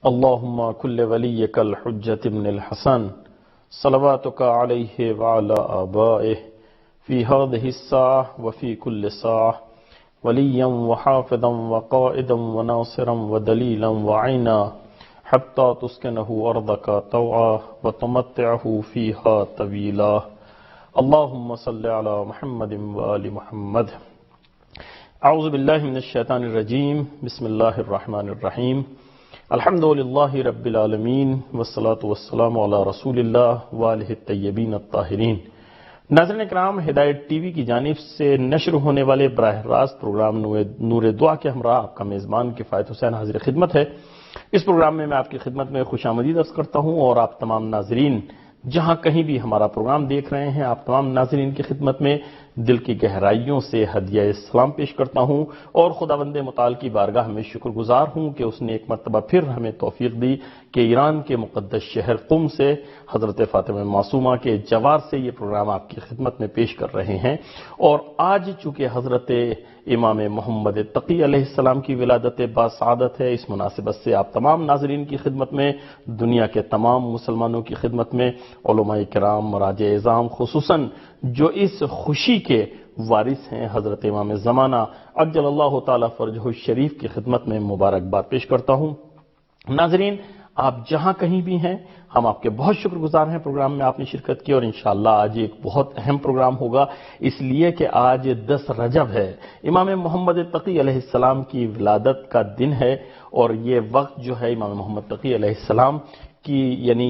اللهم كل وليك الحجة ابن الحسن صلواتك عليه وعلى آبائه في هذه الساعة وفي كل ساعة وليا وحافظا وقائدا وناصرا ودليلا وعينا حتى تسكنه أرضك طوعا وتمتعه فيها طويلا. اللهم صل على محمد وآل محمد. اعوذ باللہ من الشیطان الرجیم. بسم اللہ الرحمن الرحیم. الحمد للہ رب العالمین والصلاة والسلام علی رسول اللہ وآلہ الطیبین الطاہرین. ناظرین اکرام، ہدایت ٹی وی کی جانب سے نشر ہونے والے براہ راست پروگرام نور دعا کے ہمراہ آپ کا میزبان کفایت حسین حاضر خدمت ہے. اس پروگرام میں آپ کی خدمت میں خوش آمدید عرض کرتا ہوں اور آپ تمام ناظرین جہاں کہیں بھی ہمارا پروگرام دیکھ رہے ہیں، آپ تمام ناظرین کی خدمت میں دل کی گہرائیوں سے ہدیہ سلام پیش کرتا ہوں اور خداوند متعال کی بارگاہ میں شکر گزار ہوں کہ اس نے ایک مرتبہ پھر ہمیں توفیق دی کہ ایران کے مقدس شہر قم سے حضرت فاطمہ معصومہ کے جوار سے یہ پروگرام آپ کی خدمت میں پیش کر رہے ہیں. اور آج چونکہ حضرت امام محمد تقی علیہ السلام کی ولادت باسعادت ہے، اس مناسبت سے آپ تمام ناظرین کی خدمت میں، دنیا کے تمام مسلمانوں کی خدمت میں، علماء کرام، مراجع اعظام، خصوصاً جو اس خوشی کے وارث ہیں حضرت امام زمانہ عجل اللہ تعالی فرجہ الشریف کی خدمت میں مبارکباد پیش کرتا ہوں. ناظرین، آپ جہاں کہیں بھی ہیں، ہم آپ کے بہت شکر گزار ہیں پروگرام میں آپ نے شرکت کی، اور انشاءاللہ آج ایک بہت اہم پروگرام ہوگا، اس لیے کہ آج 10 رجب ہے، امام محمد تقی علیہ السلام کی ولادت کا دن ہے. اور یہ وقت جو ہے امام محمد تقی علیہ السلام کی، یعنی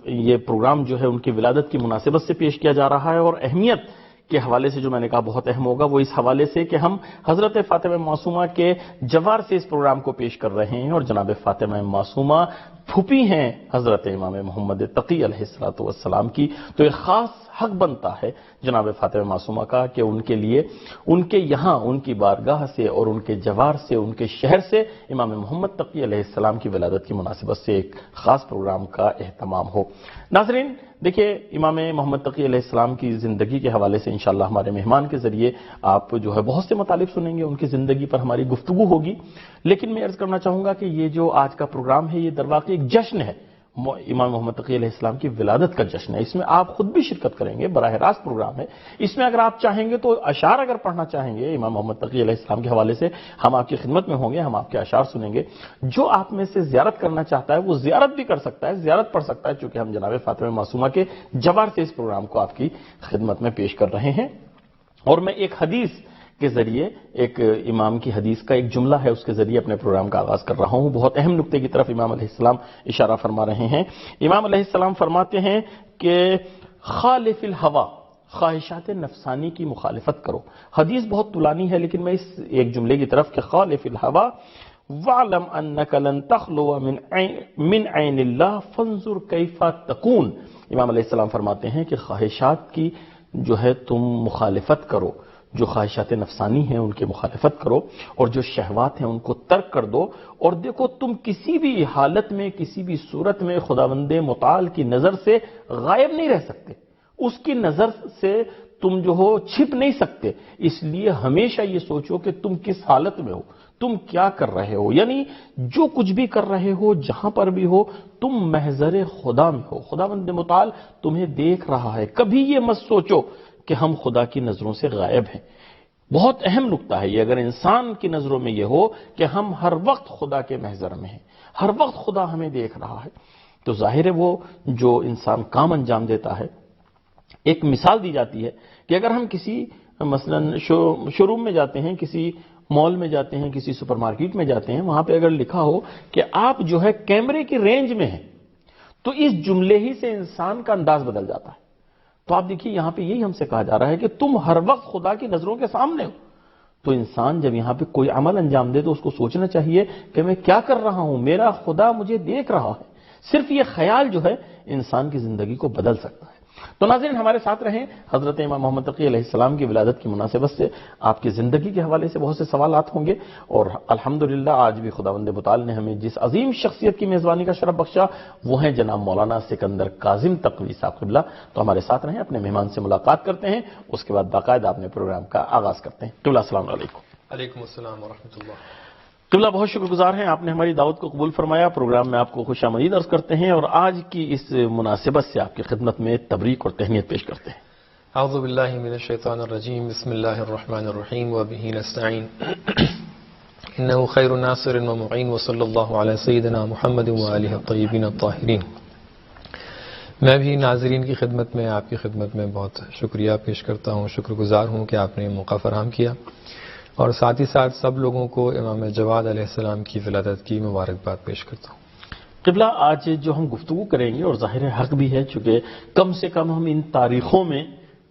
یہ پروگرام جو ہے ان کی ولادت کی مناسبت سے پیش کیا جا رہا ہے، اور اہمیت کے حوالے سے جو میں نے کہا بہت اہم ہوگا، وہ اس حوالے سے کہ ہم حضرت فاطمہ معصومہ کے جوار سے اس پروگرام کو پیش کر رہے ہیں، اور جناب فاطمہ معصومہ پھوپھی ہیں حضرت امام محمد تقی علیہ السلام کی. تو ایک خاص حق بنتا ہے جناب فاطمہ معصومہ کا کہ ان کے لیے ان کے یہاں ان کی بارگاہ سے اور ان کے جوار سے، ان کے شہر سے امام محمد تقی علیہ السلام کی ولادت کی مناسبت سے ایک خاص پروگرام کا اہتمام ہو. ناظرین دیکھیے، امام محمد تقی علیہ السلام کی زندگی کے حوالے سے انشاءاللہ ہمارے مہمان کے ذریعے آپ جو ہے بہت سے مطالب سنیں گے، ان کی زندگی پر ہماری گفتگو ہوگی. لیکن میں عرض کرنا چاہوں گا کہ یہ جو آج کا پروگرام ہے، یہ در واقع ایک جشن ہے، امام محمد تقی علیہ السلام کی ولادت کا جشن ہے. اس میں آپ خود بھی شرکت کریں گے، براہ راست پروگرام ہے. اس میں اگر آپ چاہیں گے تو اشعار اگر پڑھنا چاہیں گے امام محمد تقی علیہ السلام کے حوالے سے، ہم آپ کی خدمت میں ہوں گے، ہم آپ کے اشعار سنیں گے. جو آپ میں سے زیارت کرنا چاہتا ہے وہ زیارت بھی کر سکتا ہے، زیارت پڑھ سکتا ہے، چونکہ ہم جناب فاطمہ معصومہ کے جوار سے اس پروگرام کو آپ کی خدمت میں پیش کر رہے ہیں. اور میں ایک حدیث کے ذریعے، ایک امام کی حدیث کا ایک جملہ ہے، اس کے ذریعے اپنے پروگرام کا آغاز کر رہا ہوں. بہت اہم نقطے کی طرف امام علیہ السلام اشارہ فرما رہے ہیں. امام علیہ السلام فرماتے ہیں کہ خالف الہوا، خواہشات نفسانی کی مخالفت کرو. حدیث بہت طولانی ہے، لیکن میں اس ایک جملے کی طرف کہ خالف الہوا وَعْلَمْ أَنَّكَ لَن تَخْلُوَ مِنْ عَيْنِ اللَّهِ فَانْظُرْ كَيْفَ تَكُونُ. امام علیہ السلام فرماتے ہیں کہ خواہشات کی جو ہے تم مخالفت کرو، جو خواہشات نفسانی ہیں ان کی مخالفت کرو، اور جو شہوات ہیں ان کو ترک کر دو. اور دیکھو، تم کسی بھی حالت میں، کسی بھی صورت میں خداوند متعال کی نظر سے غائب نہیں رہ سکتے، اس کی نظر سے تم جو ہو چھپ نہیں سکتے. اس لیے ہمیشہ یہ سوچو کہ تم کس حالت میں ہو، تم کیا کر رہے ہو، یعنی جو کچھ بھی کر رہے ہو، جہاں پر بھی ہو، تم محضر خدا میں ہو. خداوند متعال تمہیں دیکھ رہا ہے. کبھی یہ مت سوچو کہ ہم خدا کی نظروں سے غائب ہیں. بہت اہم نقطہ ہے یہ. اگر انسان کی نظروں میں یہ ہو کہ ہم ہر وقت خدا کے محضر میں ہیں، ہر وقت خدا ہمیں دیکھ رہا ہے، تو ظاہر ہے وہ جو انسان کام انجام دیتا ہے. ایک مثال دی جاتی ہے کہ اگر ہم کسی مثلا شو روم میں جاتے ہیں، کسی مال میں جاتے ہیں، کسی سپر مارکیٹ میں جاتے ہیں، وہاں پہ اگر لکھا ہو کہ آپ جو ہے کیمرے کی رینج میں ہیں، تو اس جملے ہی سے انسان کا انداز بدل جاتا ہے. تو آپ دیکھیے، یہاں پہ یہی ہم سے کہا جا رہا ہے کہ تم ہر وقت خدا کی نظروں کے سامنے ہو. تو انسان جب یہاں پہ کوئی عمل انجام دے تو اس کو سوچنا چاہیے کہ میں کیا کر رہا ہوں، میرا خدا مجھے دیکھ رہا ہے. صرف یہ خیال جو ہے انسان کی زندگی کو بدل سکتا ہے. تو ناظرین ہمارے ساتھ رہیں. حضرت امام محمد تقی علیہ السلام کی ولادت کی مناسبت سے آپ کی زندگی کے حوالے سے بہت سے سوالات ہوں گے، اور الحمدللہ آج بھی خداوند متعال نے ہمیں جس عظیم شخصیت کی میزبانی کا شرف بخشا وہ ہیں جناب مولانا سکندر کاظم تقوی صاحب قبلہ. تو ہمارے ساتھ رہیں، اپنے مہمان سے ملاقات کرتے ہیں، اس کے بعد باقاعدہ اپنے پروگرام کا آغاز کرتے ہیں. قبلہ السلام علیکم. علیکم السلام ورحمۃ اللہ. قبلہ بہت شکر گزار ہیں، آپ نے ہماری دعوت کو قبول فرمایا، پروگرام میں آپ کو خوش آمدید عرض کرتے ہیں اور آج کی اس مناسبت سے آپ کی خدمت میں تبریک اور تہنیت پیش کرتے ہیں۔ اعوذ باللہ من الشیطان الرجیم، بسم اللہ الرحمن الرحیم، وبہ نستعین، انہ خیر ناصر و معین، وصلی اللہ علی سیدنا محمد وآلہ الطیبین الطاہرین۔ میں بھی ناظرین کی خدمت میں، آپ کی خدمت میں بہت شکریہ پیش کرتا ہوں، شکر گزار ہوں کہ آپ نے موقع فراہم کیا، اور ساتھ ہی ساتھ سب لوگوں کو امام جواد علیہ السلام کی ولادت کی مبارکباد پیش کرتا ہوں۔ قبلہ آج جو ہم گفتگو کریں گے، اور ظاہر حق بھی ہے چونکہ کم سے کم ہم ان تاریخوں میں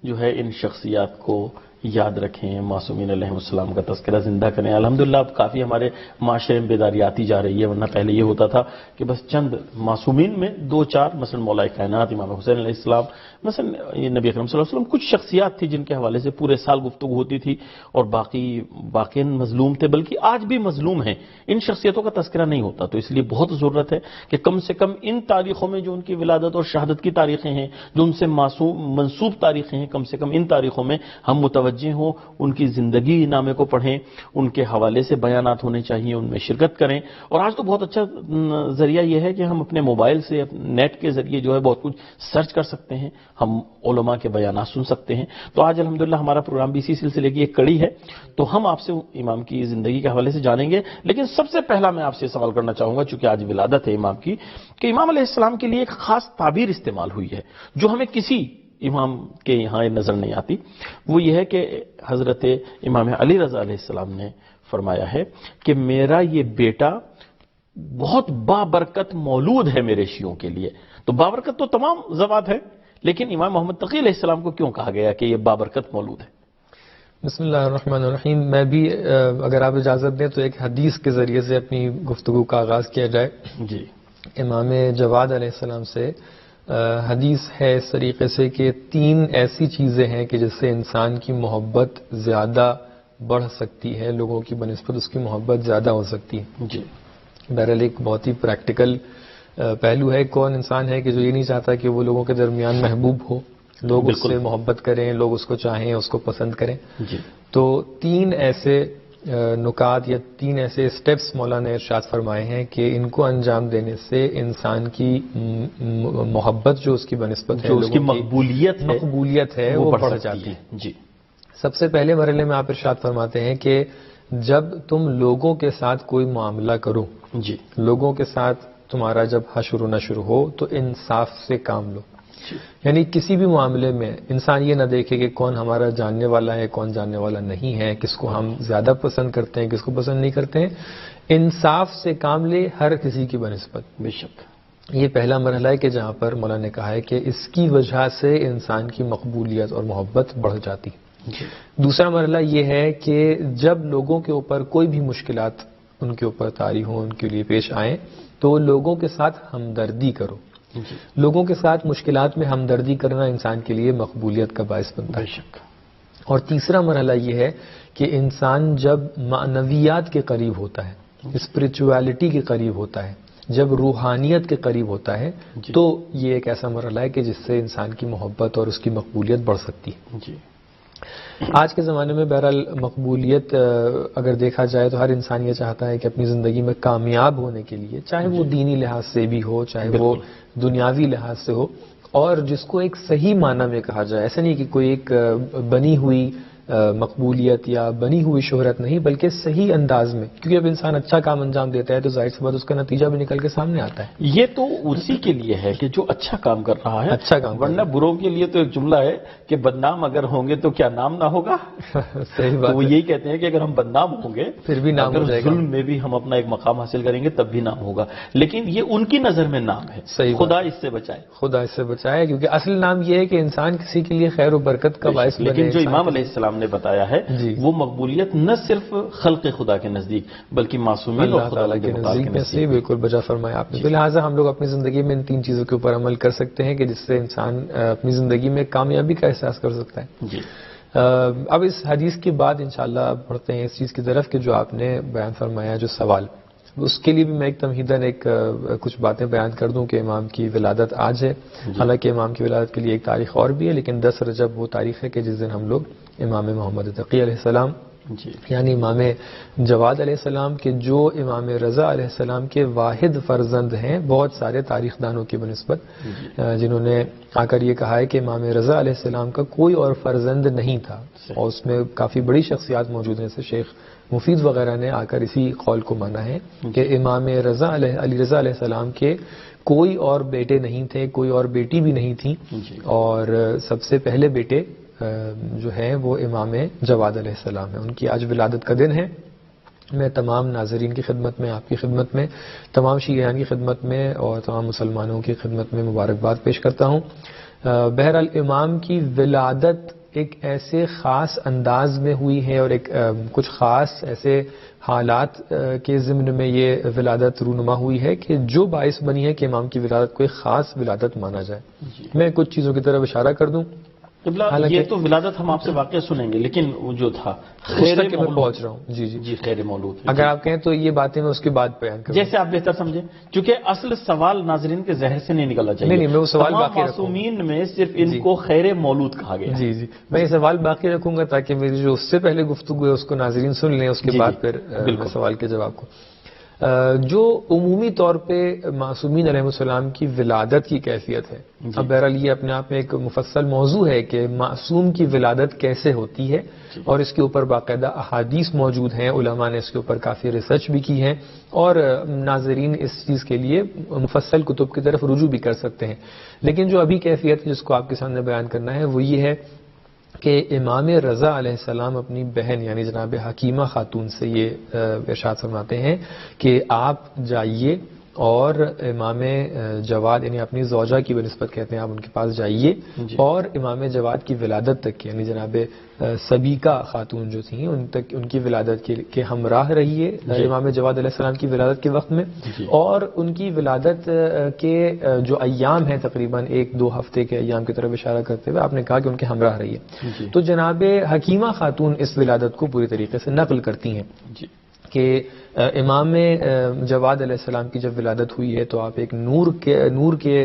جو ہے ان شخصیات کو یاد رکھیں، معصومین علیہ السلام کا تذکرہ زندہ کریں۔ الحمدللہ اب کافی ہمارے معاشرے میں بیداری آتی جا رہی ہے، ورنہ پہلے یہ ہوتا تھا کہ بس چند معصومین میں دو چار، مثلا مولا کائنات امام حسین علیہ السلام، مثلا یہ نبی اکرم صلی اللہ علیہ وسلم، کچھ شخصیات تھی جن کے حوالے سے پورے سال گفتگو ہوتی تھی اور باقی مظلوم تھے، بلکہ آج بھی مظلوم ہیں، ان شخصیتوں کا تذکرہ نہیں ہوتا۔ تو اس لیے بہت ضرورت ہے کہ کم سے کم ان تاریخوں میں جو ان کی ولادت اور شہادت کی تاریخیں ہیں، جو ان سے منسوب تاریخیں ہیں، کم سے کم ان تاریخوں میں ہم متوجہ ہوں، ان کی زندگی نامے کو پڑھیں، ان کے حوالے سے بیانات ہونے چاہیے، ان میں شرکت کریں۔ اور آج تو بہت اچھا ذریعہ یہ ہے کہ ہم اپنے موبائل سے، نیٹ کے ذریعے جو ہے بہت کچھ سرچ کر سکتے ہیں، ہم علماء کے بیانات سن سکتے ہیں۔ تو آج الحمدللہ ہمارا پروگرام بھی اسی سلسلے کی ایک کڑی ہے، تو ہم آپ سے امام کی زندگی کے حوالے سے جانیں گے۔ لیکن سب سے پہلا میں آپ سے سوال کرنا چاہوں گا، چونکہ آج ولادت ہے امام کی، کہ امام علیہ السلام کے لیے ایک خاص تعبیر استعمال ہوئی ہے جو ہمیں کسی امام کے یہاں نظر نہیں آتی۔ وہ یہ ہے کہ حضرت امام علی رضا علیہ السلام نے فرمایا ہے کہ میرا یہ بیٹا بہت بابرکت مولود ہے میرے شیعوں کے لیے۔ تو بابرکت تو تمام ذوات ہے، لیکن امام محمد تقی علیہ السلام کو کیوں کہا گیا کہ یہ بابرکت مولود ہے؟ بسم اللہ الرحمن الرحیم۔ میں بھی اگر آپ اجازت دیں تو ایک حدیث کے ذریعے سے اپنی گفتگو کا آغاز کیا جائے۔ جی۔ امام جواد علیہ السلام سے حدیث ہے اس طریقے سے کہ 3 ایسی چیزیں ہیں کہ جس سے انسان کی محبت زیادہ بڑھ سکتی ہے، لوگوں کی بنسبت اس کی محبت زیادہ ہو سکتی ہے۔ جی۔ بہرحال ایک بہت ہی پریکٹیکل پہلو ہے۔ کون انسان ہے کہ جو یہ نہیں چاہتا کہ وہ لوگوں کے درمیان محبوب ہو، لوگ اس سے محبت کریں، لوگ اس کو چاہیں، اس کو پسند کریں۔ جی۔ تو 3 ایسے نکات یا 3 ایسے سٹیپس مولا نے ارشاد فرمائے ہیں کہ ان کو انجام دینے سے انسان کی محبت جو اس کی بنسبت ہے، جو اس کی مقبولیت ہے وہ بڑھ جاتی ہے۔ جی۔ سب سے پہلے مرحلے میں آپ ارشاد فرماتے ہیں کہ جب تم لوگوں کے ساتھ کوئی معاملہ کرو، جی، لوگوں کے ساتھ تمہارا جب حشر و نشر ہو تو انصاف سے کام لو۔ یعنی کسی بھی معاملے میں انسان یہ نہ دیکھے کہ کون ہمارا جاننے والا ہے، کون جاننے والا نہیں ہے، کس کو ہم زیادہ پسند کرتے ہیں، کس کو پسند نہیں کرتے ہیں۔ انصاف سے کام لے ہر کسی کی بنسبت۔ بے شک یہ پہلا مرحلہ ہے کہ جہاں پر مولا نے کہا ہے کہ اس کی وجہ سے انسان کی مقبولیت اور محبت بڑھ جاتی۔ دوسرا مرحلہ یہ ہے کہ جب لوگوں کے اوپر کوئی بھی مشکلات ان کے اوپر طاری ہوں، ان کے لیے پیش آئیں، تو لوگوں کے ساتھ ہمدردی کرو۔ لوگوں کے ساتھ مشکلات میں ہمدردی کرنا انسان کے لیے مقبولیت کا باعث بنتا ہے۔ اور تیسرا مرحلہ یہ ہے کہ انسان جب معنویات کے قریب ہوتا ہے، اسپرچویلٹی کے قریب ہوتا ہے، جب روحانیت کے قریب ہوتا ہے، تو یہ ایک ایسا مرحلہ ہے کہ جس سے انسان کی محبت اور اس کی مقبولیت بڑھ سکتی ہے۔ جی۔ آج کے زمانے میں بہرحال مقبولیت اگر دیکھا جائے تو ہر انسان یہ چاہتا ہے کہ اپنی زندگی میں کامیاب ہونے کے لیے، چاہے وہ دینی لحاظ سے بھی ہو، چاہے وہ دنیاوی لحاظ سے ہو، اور جس کو ایک صحیح معنی میں کہا جائے، ایسا نہیں کہ کوئی ایک بنی ہوئی مقبولیت یا بنی ہوئی شہرت نہیں، بلکہ صحیح انداز میں، کیونکہ اب انسان اچھا کام انجام دیتا ہے تو ظاہر سی بات اس کا نتیجہ بھی نکل کے سامنے آتا ہے۔ یہ تو اسی کے لیے ہے کہ جو اچھا کام کر رہا ہے، اچھا کام، ورنہ بروں کے لیے تو ایک جملہ ہے کہ بدنام اگر ہوں گے تو کیا نام نہ ہوگا؟ صحیح بات۔ وہ یہی کہتے ہیں کہ اگر ہم بدنام ہوں گے پھر بھی نام ہو جائے گا، ظلم میں بھی ہم اپنا ایک مقام حاصل کریں گے تب بھی نام ہوگا، لیکن یہ ان کی نظر میں نام ہے۔ صحیح، خدا اس سے بچائے، خدا اس سے بچائے، کیونکہ اصل نام یہ ہے کہ انسان کسی کے لیے خیر و برکت کا باعث بنے۔ لیکن جو امام علیہ السلام نے بتایا ہے وہ مقبولیت نہ صرف خلق خدا کے نزدیک بلکہ معصومین اور خدا کے نزدیک میں سے بالکل بجا فرمایا آپ نے۔ تو لہٰذا ہم لوگ اپنی زندگی میں ان 3 چیزوں کے اوپر عمل کر سکتے ہیں کہ جس سے انسان اپنی زندگی میں کامیابی کا احساس کر سکتا ہے۔ جی۔ اب اس حدیث کے بعد انشاءاللہ بڑھتے ہیں اس چیز کی طرف کہ جو آپ نے بیان فرمایا جو سوال، اس کے لیے بھی میں ایک تمہیداً کچھ باتیں بیان کر دوں کہ امام کی ولادت آج ہے۔ حالانکہ امام کی ولادت کے لیے ایک تاریخ اور بھی ہے، لیکن 10 رجب وہ تاریخ ہے کہ جس دن ہم لوگ امام محمد تقی علیہ السلام جی یعنی امام جواد علیہ السلام کے جو امام رضا علیہ السلام کے واحد فرزند ہیں، بہت سارے تاریخ دانوں کی بنسبت جنہوں نے آ کر یہ کہا ہے کہ امام رضا علیہ السلام کا کوئی اور فرزند نہیں تھا، اور اس میں کافی بڑی شخصیات موجود ہیں، جیسے شیخ مفید وغیرہ نے آ کر اسی قول کو مانا ہے کہ امام علی رضا علیہ السلام کے کوئی اور بیٹے نہیں تھے، کوئی اور بیٹی بھی نہیں تھی، اور سب سے پہلے بیٹے جو ہیں وہ امام جواد علیہ السلام ہیں۔ ان کی آج ولادت کا دن ہے۔ میں تمام ناظرین کی خدمت میں، آپ کی خدمت میں، تمام شیعیان کی خدمت میں اور تمام مسلمانوں کی خدمت میں مبارکباد پیش کرتا ہوں۔ بہرحال امام کی ولادت ایک ایسے خاص انداز میں ہوئی ہے اور ایک کچھ خاص ایسے حالات کے ضمن میں یہ ولادت رونما ہوئی ہے کہ جو باعث بنی ہے کہ امام کی ولادت کو ایک خاص ولادت مانا جائے۔ میں کچھ چیزوں کی طرف اشارہ کر دوں۔ یہ تو ولادت ہم آپ سے واقعہ سنیں گے، لیکن وہ جو تھا اس تک میں پہنچ رہا ہوں۔ جی خیر مولود، اگر آپ کہیں تو یہ باتیں میں اس کے بعد بیان کروں، جیسے آپ بہتر سمجھیں، کیونکہ اصل سوال ناظرین کے ذہن سے نہیں نکلنا چاہیے۔ نہیں میں وہ سوال باقی رکھوں گا۔ معصومین میں صرف ان کو خیر مولود کہا گیا۔ جی میں یہ سوال باقی رکھوں گا تاکہ میری جو اس سے پہلے گفتگو ہے اس کو ناظرین سن لیں، اس کے بعد پھر سوال کے جواب کو۔ جو عمومی طور پہ معصومین علیہ السلام کی ولادت کی کیفیت ہے، اب بہرحال یہ اپنے آپ میں ایک مفصل موضوع ہے کہ معصوم کی ولادت کیسے ہوتی ہے، اور اس کے اوپر باقاعدہ احادیث موجود ہیں، علماء نے اس کے اوپر کافی ریسرچ بھی کی ہے، اور ناظرین اس چیز کے لیے مفصل کتب کی طرف رجوع بھی کر سکتے ہیں۔ لیکن جو ابھی کیفیت جس کو آپ کے سامنے بیان کرنا ہے وہ یہ ہے کہ امام رضا علیہ السلام اپنی بہن یعنی جناب حکیمہ خاتون سے یہ ارشاد فرماتے ہیں کہ آپ جائیے اور امام جواد یعنی اپنی زوجہ کی بنسبت کہتے ہیں، آپ ان کے پاس جائیے اور امام جواد کی ولادت تک یعنی جناب سبیکہ خاتون جو تھیں ان کی ولادت کے ہمراہ رہیے امام جواد علیہ السلام کی ولادت کے وقت میں، اور ان کی ولادت کے جو ایام ہیں تقریباً 1-2 ہفتے کے ایام کی طرف اشارہ کرتے ہوئے آپ نے کہا کہ ان کے ہمراہ رہیے۔ تو جناب حکیمہ خاتون اس ولادت کو پوری طریقے سے نقل کرتی ہیں کہ امام جواد علیہ السلام کی جب ولادت ہوئی ہے تو آپ ایک نور کے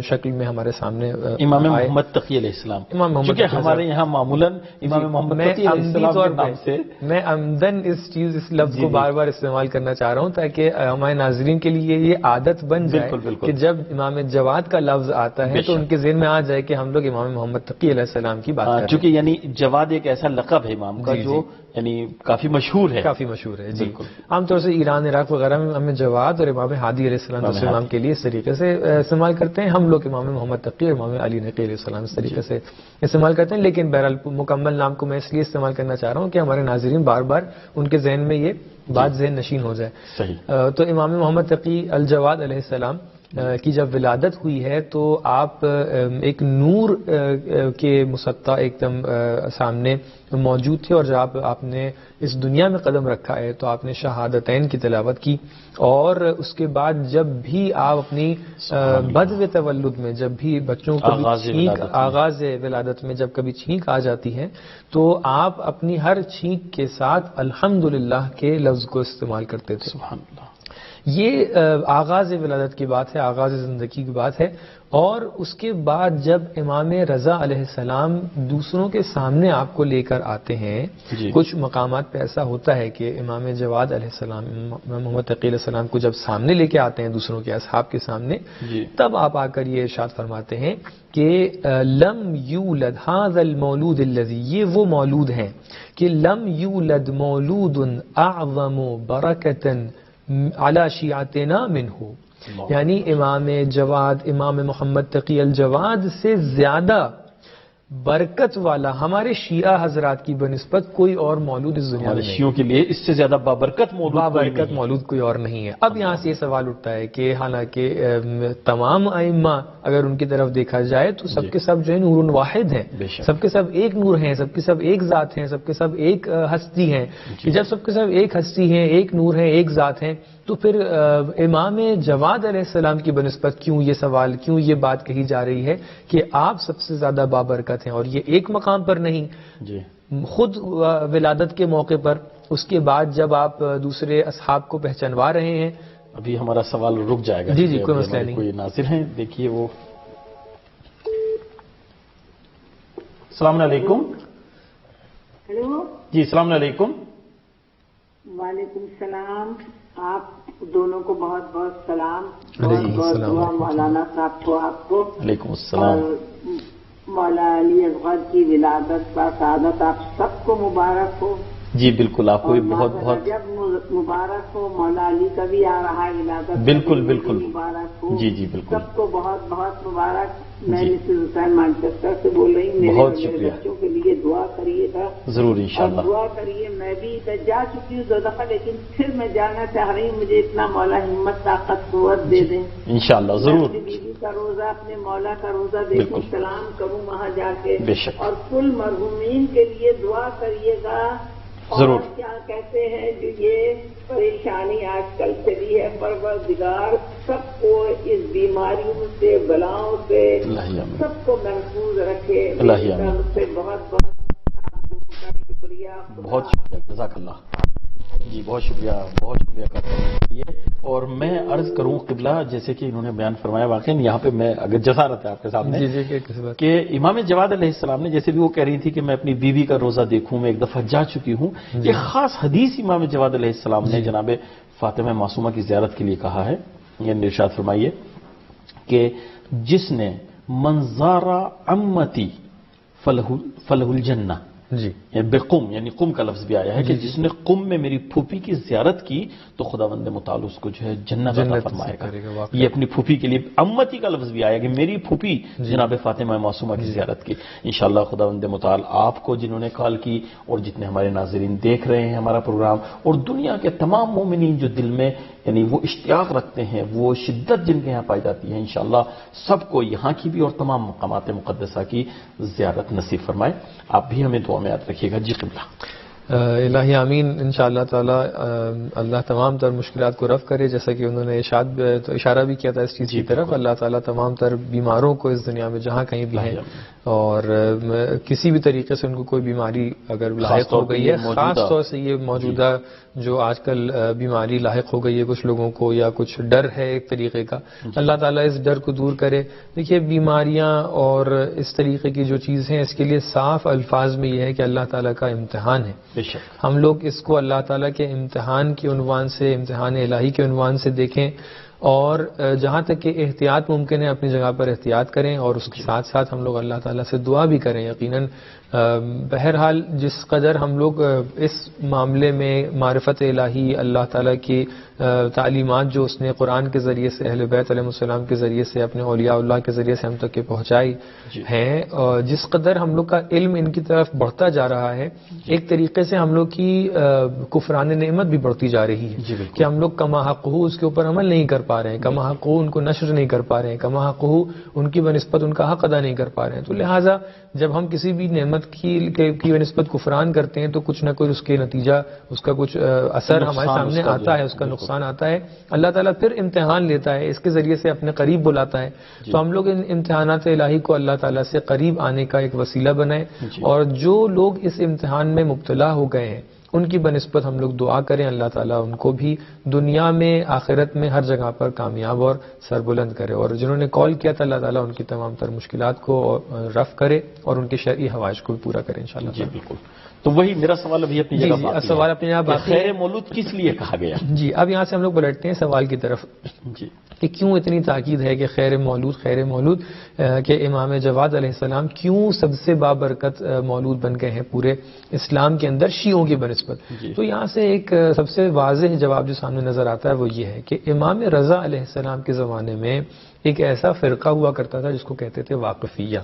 شکل میں ہمارے سامنے امام محمد تقی علیہ السلام، کیونکہ ہمارے یہاں معمولاً امام محمد تقی علیہ السلام کے نام سے میں عمدن اس لفظ کو بار بار استعمال کرنا چاہ رہا ہوں تاکہ ہمارے ناظرین کے لیے یہ عادت بن جائے کہ جب امام جواد کا لفظ آتا ہے تو ان کے ذہن میں آ جائے کہ ہم لوگ امام محمد تقی علیہ السلام کی بات کر رہے ہیں، چونکہ یعنی جواد ایک ایسا لقب ہے امام کا جو یعنی کافی مشہور ہے۔ جی عام طور سے ایران، عراق وغیرہ میں امام جواد اور امام ہادی علیہ السلام کے لیے اس طریقے سے استعمال کرتے ہیں، ہم لوگ امام محمد تقی اور امام علی نقی علیہ السلام اس طریقے سے استعمال کرتے ہیں، لیکن بہرحال مکمل نام کو میں اس لیے استعمال کرنا چاہ رہا ہوں کہ ہمارے ناظرین بار بار ان کے ذہن میں یہ بات ذہن نشین ہو جائے۔ تو امام محمد تقی الجواد علیہ السلام کی جب ولادت ہوئی ہے تو آپ ایک نور کے مسطح ایک دم سامنے موجود تھے، اور جب آپ نے اس دنیا میں قدم رکھا ہے تو آپ نے شہادتین کی تلاوت کی، اور اس کے بعد جب بھی آپ اپنی بدو تولد میں جب بھی بچوں کو آغاز ولادت میں جب کبھی چھینک آ جاتی ہے تو آپ اپنی ہر چھینک کے ساتھ الحمدللہ کے لفظ کو استعمال کرتے تھے۔ سبحان اللہ۔ یہ آغاز ولادت کی بات ہے، آغاز زندگی کی بات ہے، اور اس کے بعد جب امام رضا علیہ السلام دوسروں کے سامنے آپ کو لے کر آتے ہیں، کچھ مقامات پہ ایسا ہوتا ہے کہ امام جواد علیہ السلام امام محمد تقی علیہ السلام کو جب سامنے لے کے آتے ہیں دوسروں کے اصحاب کے سامنے، تب آپ آ کر یہ ارشاد فرماتے ہیں کہ لم یولد ھذا المولود الذی، یہ وہ مولود ہیں کہ لم یولد مولود اعظم برکۃ علی شیعتنا منہ، یعنی امام جواد امام محمد تقی الجواد سے زیادہ برکت والا ہمارے شیعہ حضرات کی بنسبت کوئی اور مولود اس دنیا میں نہیں، شیعوں کے لیے اس سے زیادہ بابرکت مولود کوئی اور نہیں ہے۔ اب یہاں سے یہ سوال اٹھتا ہے کہ حالانکہ تمام ائمہ اگر ان کی طرف دیکھا جائے تو سب کے سب جو ہے نور واحد ہیں، سب کے سب ایک نور ہیں، سب کے سب ایک ذات ہیں، سب کے سب ایک ہستی ہیں، جب سب کے سب ایک ہستی ہیں، ایک نور ہیں، ایک ذات ہیں، تو پھر امام جواد علیہ السلام کی بنسبت کیوں یہ سوال، کیوں یہ بات کہی جا رہی ہے کہ آپ سب سے زیادہ بابرکت ہیں؟ اور یہ ایک مقام پر نہیں، خود ولادت کے موقع پر، اس کے بعد جب آپ دوسرے اصحاب کو پہچانوا رہے ہیں۔ ابھی ہمارا سوال رک جائے گا، جی کوئی مسئلہ نہیں۔ کوئی ناظر ہیں، دیکھیے وہ۔ السلام علیکم۔ ہیلو، جی السلام علیکم۔ وعلیکم السلام. آپ دونوں کو بہت بہت سلام. علیکم بہت السلام. دعا مولانا صاحب کو, آپ کو, علیکم السلام. اور مولا علی اصغر کی ولادت کا سعادت آپ سب کو مبارک ہو. جی بالکل, آپ کو بھی بہت بہت جب مبارک ہو. مولا علی کا بھی آ رہا ہے ولادت. بالکل بالکل مبارک ہو. جی جی بالکل. سب کو بہت بہت مبارک. میں مسز حسین مانچسٹر سے بول رہی ہوں. بہت میرے شکریہ. بچوں کے لیے دعا کریے گا ضرور انشاءاللہ. اور دعا کریے. میں بھی جا چکی ہوں 2 دفعہ, لیکن پھر میں جانا چاہ رہی ہوں. مجھے اتنا مولا ہمت طاقت قوت دے دیں. انشاءاللہ ضرور. اپنی بیوی کا روزہ, اپنے مولا کا روزہ دیکھوں, سلام کروں وہاں جا کے. بے شک. اور کل مرحومین کے لیے دعا کریے گا. ضرور. اور کیا کہتے ہیں جو یہ پریشانی آج کل چلی ہے, پروردگار سب کو اس بیماریوں سے, بلاؤں سے سب کو محفوظ رکھے. اللہ آمین. سے بہت بہت شکریہ. بہت شکریہ, جزاک اللہ. جی بہت شکریہ, بہت شکریہ کرتا ہوں. اور میں عرض کروں قبلہ, جیسے کہ انہوں نے بیان فرمایا, واقعی یہاں پہ میں اگر جسارت ہے آپ کے سامنے کہ امام جواد علیہ السلام نے, جیسے بھی وہ کہہ رہی تھی کہ میں اپنی بیوی کا روزہ دیکھوں, میں ایک دفعہ جا چکی ہوں. ایک خاص حدیث امام جواد علیہ السلام نے جناب فاطمہ معصومہ کی زیارت کے لیے کہا ہے. یہ ارشاد فرمائیے کہ جس نے منظارہ امتی فلہ الجنہ, جی بقم یعنی قم کا لفظ بھی آیا ہے کہ جس نے قم میں میری پھوپھی کی زیارت کی تو خداوند متعال اس کو جو ہے جنت عطا فرمائے گا. یہ اپنی پھوپھی کے لیے امتی کا لفظ بھی آیا کہ میری پھوپھی جناب فاطمہ معصومہ کی زیارت کی. انشاءاللہ خداوند متعال آپ کو, جنہوں نے کال کی, اور جتنے ہمارے ناظرین دیکھ رہے ہیں ہمارا پروگرام, اور دنیا کے تمام مومنین جو دل میں یعنی وہ اشتیاق رکھتے ہیں, وہ شدت جن کے یہاں پائی جاتی ہے, انشاءاللہ سب کو یہاں کی بھی اور تمام مقامات مقدسہ کی زیارت نصیب فرمائے. آپ بھی ہمیں دعا میں یاد رکھیے گا. جی قبلہ. الہی آمین. انشاءاللہ تعالی اللہ تمام تر مشکلات کو رفع کرے, جیسا کہ انہوں نے اشارہ بھی کیا تھا اس چیز کی طرف. اللہ تعالیٰ تمام تر بیماروں کو اس دنیا میں جہاں کہیں بھی ہیں, اور کسی بھی طریقے سے ان کو کوئی بیماری اگر لاحق ہو گئی ہے, خاص طور سے یہ موجودہ جو آج کل بیماری لاحق ہو گئی ہے کچھ لوگوں کو, یا کچھ ڈر ہے ایک طریقے کا, اللہ تعالیٰ اس ڈر کو دور کرے. دیکھیے بیماریاں اور اس طریقے کی جو چیز ہیں, اس کے لیے صاف الفاظ میں یہ ہے کہ اللہ تعالیٰ کا امتحان ہے. ہم لوگ اس کو اللہ تعالیٰ کے امتحان کے عنوان سے, امتحان الہی کے عنوان سے دیکھیں, اور جہاں تک کہ احتیاط ممکن ہے اپنی جگہ پر احتیاط کریں, اور اس کے ساتھ ساتھ ہم لوگ اللہ تعالیٰ سے دعا بھی کریں. یقیناً بہرحال جس قدر ہم لوگ اس معاملے میں معرفت الہی, اللہ تعالیٰ کی تعلیمات جو اس نے قرآن کے ذریعے سے, اہل بیت علیہ السلام کے ذریعے سے, اپنے اولیاء اللہ کے ذریعے سے ہم تک کے پہنچائی ہیں, جس قدر ہم لوگ کا علم ان کی طرف بڑھتا جا رہا ہے, ایک طریقے سے ہم لوگ کی کفران نعمت بھی بڑھتی جا رہی ہے کہ ہم لوگ کما حقہ اس کے اوپر عمل نہیں کر پا رہے ہیں, کما حقہ ان کو نشر نہیں کر پا رہے ہیں, کما حقہ ان کی بنسبت ان کا حق ادا نہیں کر پا رہے ہیں. تو لہٰذا جب ہم کسی بھی نعمت کی بنسبت کفران کرتے ہیں تو کچھ نہ کوئی اس کے نتیجہ, اس کا کچھ اثر ہمارے سامنے آتا ہے, اس کا نقصان آتا ہے. اللہ تعالیٰ پھر امتحان لیتا ہے, اس کے ذریعے سے اپنے قریب بلاتا ہے. تو ہم لوگ ان امتحانات الہی کو اللہ تعالیٰ سے قریب آنے کا ایک وسیلہ بنائیں, اور جو لوگ اس امتحان میں مبتلا ہو گئے ہیں ان کی بنسبت ہم لوگ دعا کریں, اللہ تعالیٰ ان کو بھی دنیا میں آخرت میں ہر جگہ پر کامیاب اور سربلند کرے. اور جنہوں نے کال کیا تھا, اللہ تعالیٰ ان کی تمام تر مشکلات کو رفع کرے اور ان کی شرعی حوائج کو بھی پورا کرے انشاءاللہ. جی بالکل. تو وہی میرا سوال ابھی اپنی جگہ باقی ہے. سوال اپنی جگہ باقی ہے. خیر مولود کس لیے کہا گیا؟ جی اب یہاں سے ہم لوگ پلٹتے ہیں سوال کی طرف جی کہ کیوں اتنی تاکید ہے کہ خیر مولود کہ امام جواد علیہ السلام کیوں سب سے بابرکت مولود بن گئے ہیں پورے اسلام کے اندر شیعوں کی بنسبت. تو یہاں سے ایک سب سے واضح جواب جو سامنے نظر آتا ہے وہ یہ ہے کہ امام رضا علیہ السلام کے زمانے میں ایک ایسا فرقہ ہوا کرتا تھا جس کو کہتے تھے واقفیہ.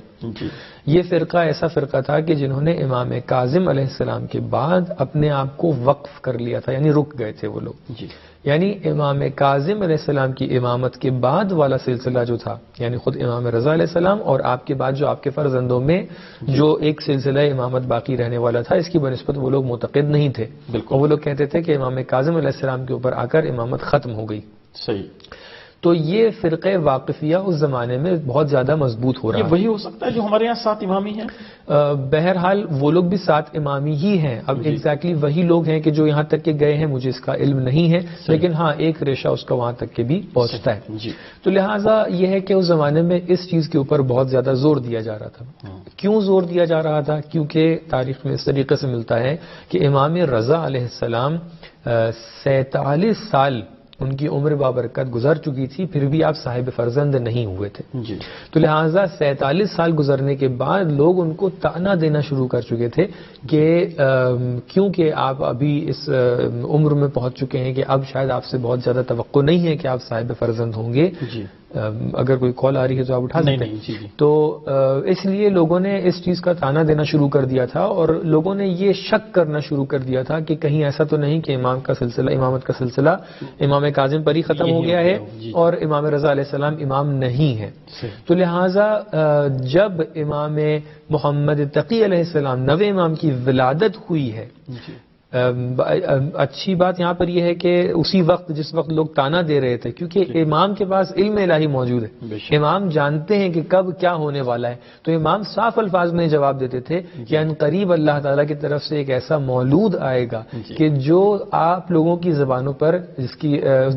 یہ فرقہ ایسا فرقہ تھا کہ جنہوں نے امام کاظم علیہ السلام کے بعد اپنے آپ کو وقف کر لیا تھا, یعنی رک گئے تھے وہ لوگ. یعنی امام کاظم علیہ السلام کی امامت کے بعد والا سلسلہ جو تھا, یعنی خود امام رضا علیہ السلام اور آپ کے بعد جو آپ کے فرزندوں میں جو ایک سلسلہ امامت باقی رہنے والا تھا, اس کی بنسبت وہ لوگ معتقد نہیں تھے. وہ لوگ کہتے تھے کہ امام کاظم علیہ السلام کے اوپر آ کر امامت ختم ہو گئی. صحیح. تو یہ فرقہ واقفیہ اس زمانے میں بہت زیادہ مضبوط ہو رہا ہے. یہ وہی ہو سکتا ہے جو ہمارے یہاں 7 امامی ہیں؟ بہرحال وہ لوگ بھی 7 امامی ہی ہیں. اب ایگزیکٹلی وہی لوگ ہیں کہ جو یہاں تک کے گئے ہیں، مجھے اس کا علم نہیں ہے، لیکن ہاں ایک ریشہ اس کا وہاں تک کے بھی پہنچتا ہے. تو لہٰذا یہ ہے کہ اس زمانے میں اس چیز کے اوپر بہت زیادہ زور دیا جا رہا تھا. کیوں زور دیا جا رہا تھا؟ کیونکہ تاریخ میں اس طریقے سے ملتا ہے کہ امام رضا علیہ السلام 47 سال ان کی عمر بابرکت گزر چکی تھی، پھر بھی آپ صاحب فرزند نہیں ہوئے تھے. تو لہٰذا 47 سال گزرنے کے بعد لوگ ان کو طعنہ دینا شروع کر چکے تھے کہ کیونکہ آپ ابھی اس عمر میں پہنچ چکے ہیں کہ اب شاید آپ سے بہت زیادہ توقع نہیں ہے کہ آپ صاحب فرزند ہوں گے. اگر کوئی کال آ رہی ہے تو آپ اٹھا سکتے ہیں. تو اس لیے لوگوں نے اس چیز کا طعنہ دینا شروع کر دیا تھا، اور لوگوں نے یہ شک کرنا شروع کر دیا تھا کہ کہیں ایسا تو نہیں کہ امامت کا سلسلہ امام کاظم پر ہی ختم ہو گیا ہے اور امام رضا علیہ السلام امام نہیں ہے. تو لہٰذا جب امام محمد تقی علیہ السلام 9ویں امام کی ولادت ہوئی ہے، اچھی بات یہاں پر یہ ہے کہ اسی وقت جس وقت لوگ طعنہ دے رہے تھے، کیونکہ امام کے پاس علم الہی موجود ہے، امام جانتے ہیں کہ کب کیا ہونے والا ہے، تو امام صاف الفاظ میں جواب دیتے تھے کہ ان قریب اللہ تعالیٰ کی طرف سے ایک ایسا مولود آئے گا کہ جو آپ لوگوں کی زبانوں پر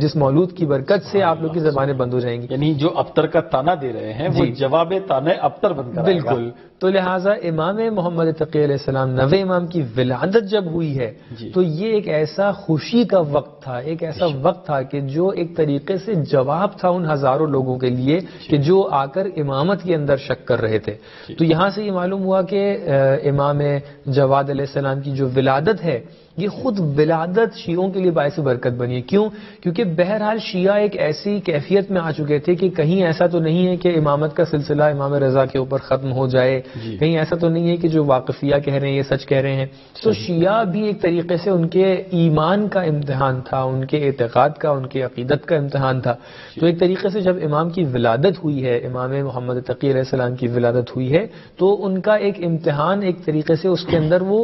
جس مولود کی برکت سے آپ لوگوں کی زبانیں بند ہو جائیں گی. یعنی جو ابتر کا طعنہ دے رہے ہیں وہ جواب طعنہ ابتر بن کر آئے گا. بالکل. تو لہٰذا امام محمد تقی علیہ السلام 9ویں امام کی ولادت جب ہوئی ہے تو یہ ایک ایسا خوشی کا وقت تھا، ایک ایسا وقت تھا کہ جو ایک طریقے سے جواب تھا ان ہزاروں لوگوں کے لیے کہ جو آ کر امامت کے اندر شک کر رہے تھے. تو یہاں سے یہ معلوم ہوا کہ امام جواد علیہ السلام کی جو ولادت ہے یہ خود ولادت شیعوں کے لیے باعث برکت بنی ہے. کیوں؟ کیونکہ بہرحال شیعہ ایک ایسی کیفیت میں آ چکے تھے کہ کہیں ایسا تو نہیں ہے کہ امامت کا سلسلہ امام رضا کے اوپر ختم ہو جائے، کہیں ایسا تو نہیں ہے کہ جو واقفیہ کہہ رہے ہیں یہ سچ کہہ رہے ہیں. تو شیعہ بھی ایک طریقے سے ان کے ایمان کا امتحان تھا، ان کے اعتقاد کا، ان کے عقیدت کا امتحان تھا. تو ایک طریقے سے جب امام کی ولادت ہوئی ہے، امام محمد تقی علیہ السلام کی ولادت ہوئی ہے، تو ان کا ایک امتحان ایک طریقے سے اس کے اندر وہ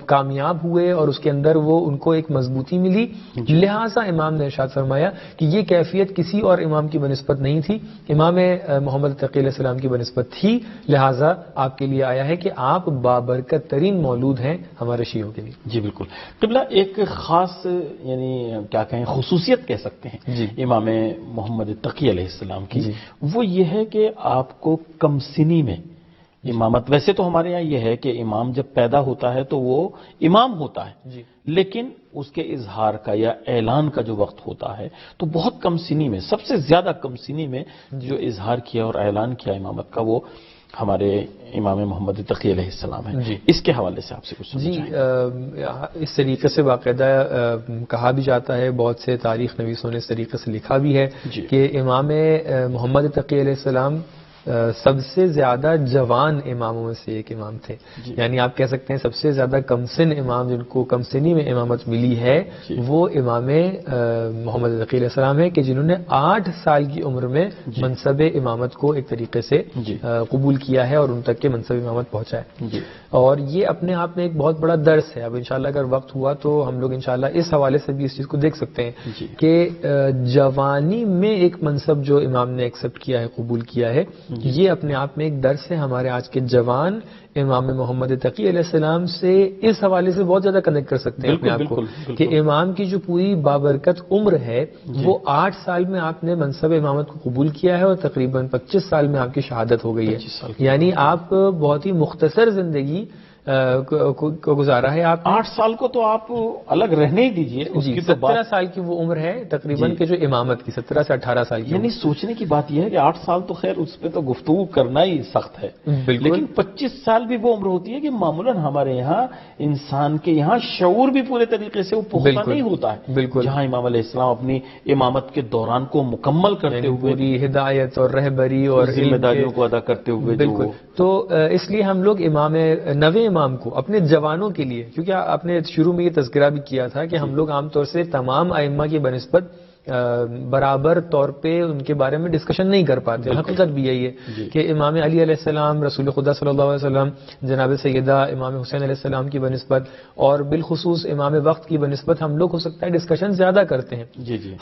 کامیاب ہوئے اور اس کے اندر وہ ان کو ایک مضبوطی ملی. لہٰذا امام نے ارشاد فرمایا کہ یہ کیفیت کسی اور امام کی بنسبت نہیں تھی، امام محمد تقی علیہ السلام کی بنسبت تھی. لہٰذا آپ کے لیے آیا ہے کہ آپ بابرکت ترین مولود ہیں ہمارے شیعوں کے لیے. جی بالکل. قبلہ ایک خاص یعنی کیا کہیں خصوصیت کہہ سکتے ہیں امام محمد تقی علیہ السلام کی، وہ یہ ہے کہ آپ کو کم سنی میں امامت، ویسے تو ہمارے یہاں یہ ہے کہ امام جب پیدا ہوتا ہے تو وہ امام ہوتا ہے، لیکن اس کے اظہار کا یا اعلان کا جو وقت ہوتا ہے تو بہت کم سنی میں، سب سے زیادہ کم سنی میں جو اظہار کیا اور اعلان کیا امامت کا وہ ہمارے امام محمد تقی علیہ السلام ہے. اس کے حوالے سے آپ سے کچھ اس طریقے سے باقاعدہ کہا بھی جاتا ہے، بہت سے تاریخ نویسوں نے اس طریقے سے لکھا بھی ہے کہ امام محمد تقی علیہ السلام سب سے زیادہ جوان اماموں میں سے ایک امام تھے. یعنی آپ کہہ سکتے ہیں سب سے زیادہ کم سن امام جن کو کم سنی میں امامت ملی ہے وہ امام محمد تقی علیہ السلام ہے کہ جنہوں نے 8 سال کی عمر میں منصب امامت کو ایک طریقے سے قبول کیا ہے اور ان تک کے منصب امامت پہنچا ہے. اور یہ اپنے آپ میں ایک بہت بڑا درس ہے. اب انشاءاللہ اگر وقت ہوا تو ہم لوگ انشاءاللہ اس حوالے سے بھی اس چیز کو دیکھ سکتے ہیں کہ جوانی میں ایک منصب جو امام نے ایکسپٹ کیا ہے، قبول کیا ہے، یہ اپنے آپ میں ایک درس ہے ہمارے آج کے جوان امام محمد تقی علیہ السلام سے. اس حوالے سے بہت زیادہ کنیکٹ کر سکتے ہیں اپنے آپ کو کہ امام کی جو پوری بابرکت عمر ہے وہ 8 سال میں آپ نے منصب امامت کو قبول کیا ہے اور تقریباً 25 سال میں آپ کی شہادت ہو گئی ہے. یعنی آپ بہت ہی مختصر زندگی کو گزارا ہے. آپ 8 سال کو تو آپ الگ رہنے ہی دیجئے، 17 سال کی وہ عمر ہے تقریباً کہ جو امامت کی 17 سے 18 سال کی. یعنی سوچنے کی بات یہ ہے کہ 8 سال تو خیر اس پہ تو گفتگو کرنا ہی سخت ہے، لیکن 25 سال بھی وہ عمر ہوتی ہے کہ معمولاً ہمارے یہاں انسان کے یہاں شعور بھی پورے طریقے سے وہ پختہ نہیں ہوتا ہے. بالکل. جہاں امام علیہ السلام اپنی امامت کے دوران کو مکمل کرتے ہوئے پوری ہدایت اور رہبری اور ذمہ داریوں کو ادا کرتے ہوئے. بالکل. تو اس لیے ہم لوگ امام 9ویں امام کو اپنے جوانوں کے لیے، کیونکہ آپ نے شروع میں یہ تذکرہ بھی کیا تھا کہ ہم لوگ عام طور سے تمام ائمہ کی بنسبت برابر طور پہ ان کے بارے میں ڈسکشن نہیں کر پاتے. حقیقت بھی یہی ہے کہ امام علی علیہ السلام، رسول خدا صلی اللہ علیہ وسلم، جناب سیدہ امام حسین علیہ السلام کی بنسبت اور بالخصوص امام وقت کی بنسبت ہم لوگ ہو سکتا ہے ڈسکشن زیادہ کرتے ہیں.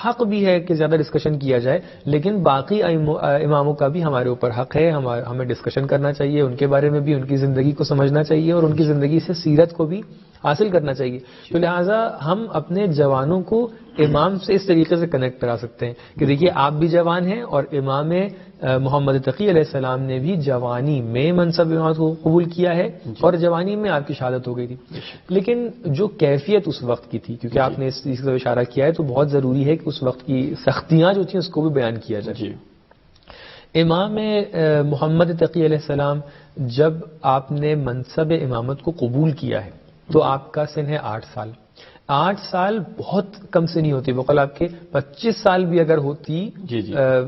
حق بھی ہے کہ زیادہ ڈسکشن کیا جائے، لیکن باقی اماموں کا بھی ہمارے اوپر حق ہے. ہمیں ڈسکشن کرنا چاہیے، ان کے بارے میں بھی، ان کی زندگی کو سمجھنا چاہیے اور ان کی زندگی سے سیرت کو بھی حاصل کرنا چاہیے. تو لہٰذا ہم اپنے جوانوں کو امام سے اس طریقے سے کنیکٹ کرا سکتے ہیں کہ دیکھیے آپ بھی جوان ہیں اور امام محمد تقی علیہ السلام نے بھی جوانی میں منصب امامت کو قبول کیا ہے اور جوانی میں آپ کی شہادت ہو گئی تھی. لیکن جو کیفیت اس وقت کی تھی، کیونکہ آپ نے اس چیز کا اشارہ کیا ہے، تو بہت ضروری ہے کہ اس وقت کی سختیاں جو تھیں اس کو بھی بیان کیا جائے. امام محمد تقی علیہ السلام جب آپ نے منصب امامت کو قبول کیا ہے تو آپ کا سن ہے 8 سال. 8 سال بہت کم سنی ہوتی. بقول آپ کے 25 سال بھی اگر ہوتی،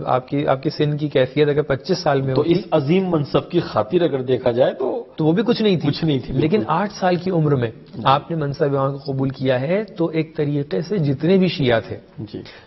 آپ کی سن کی کیفیت اگر 25 سال میں ہوتی تو اس عظیم منصب کی خاطر اگر دیکھا جائے تو وہ بھی کچھ نہیں تھی. لیکن 8 سال کی عمر میں آپ نے منصب امام کو قبول کیا ہے، تو ایک طریقے سے جتنے بھی شیعہ تھے،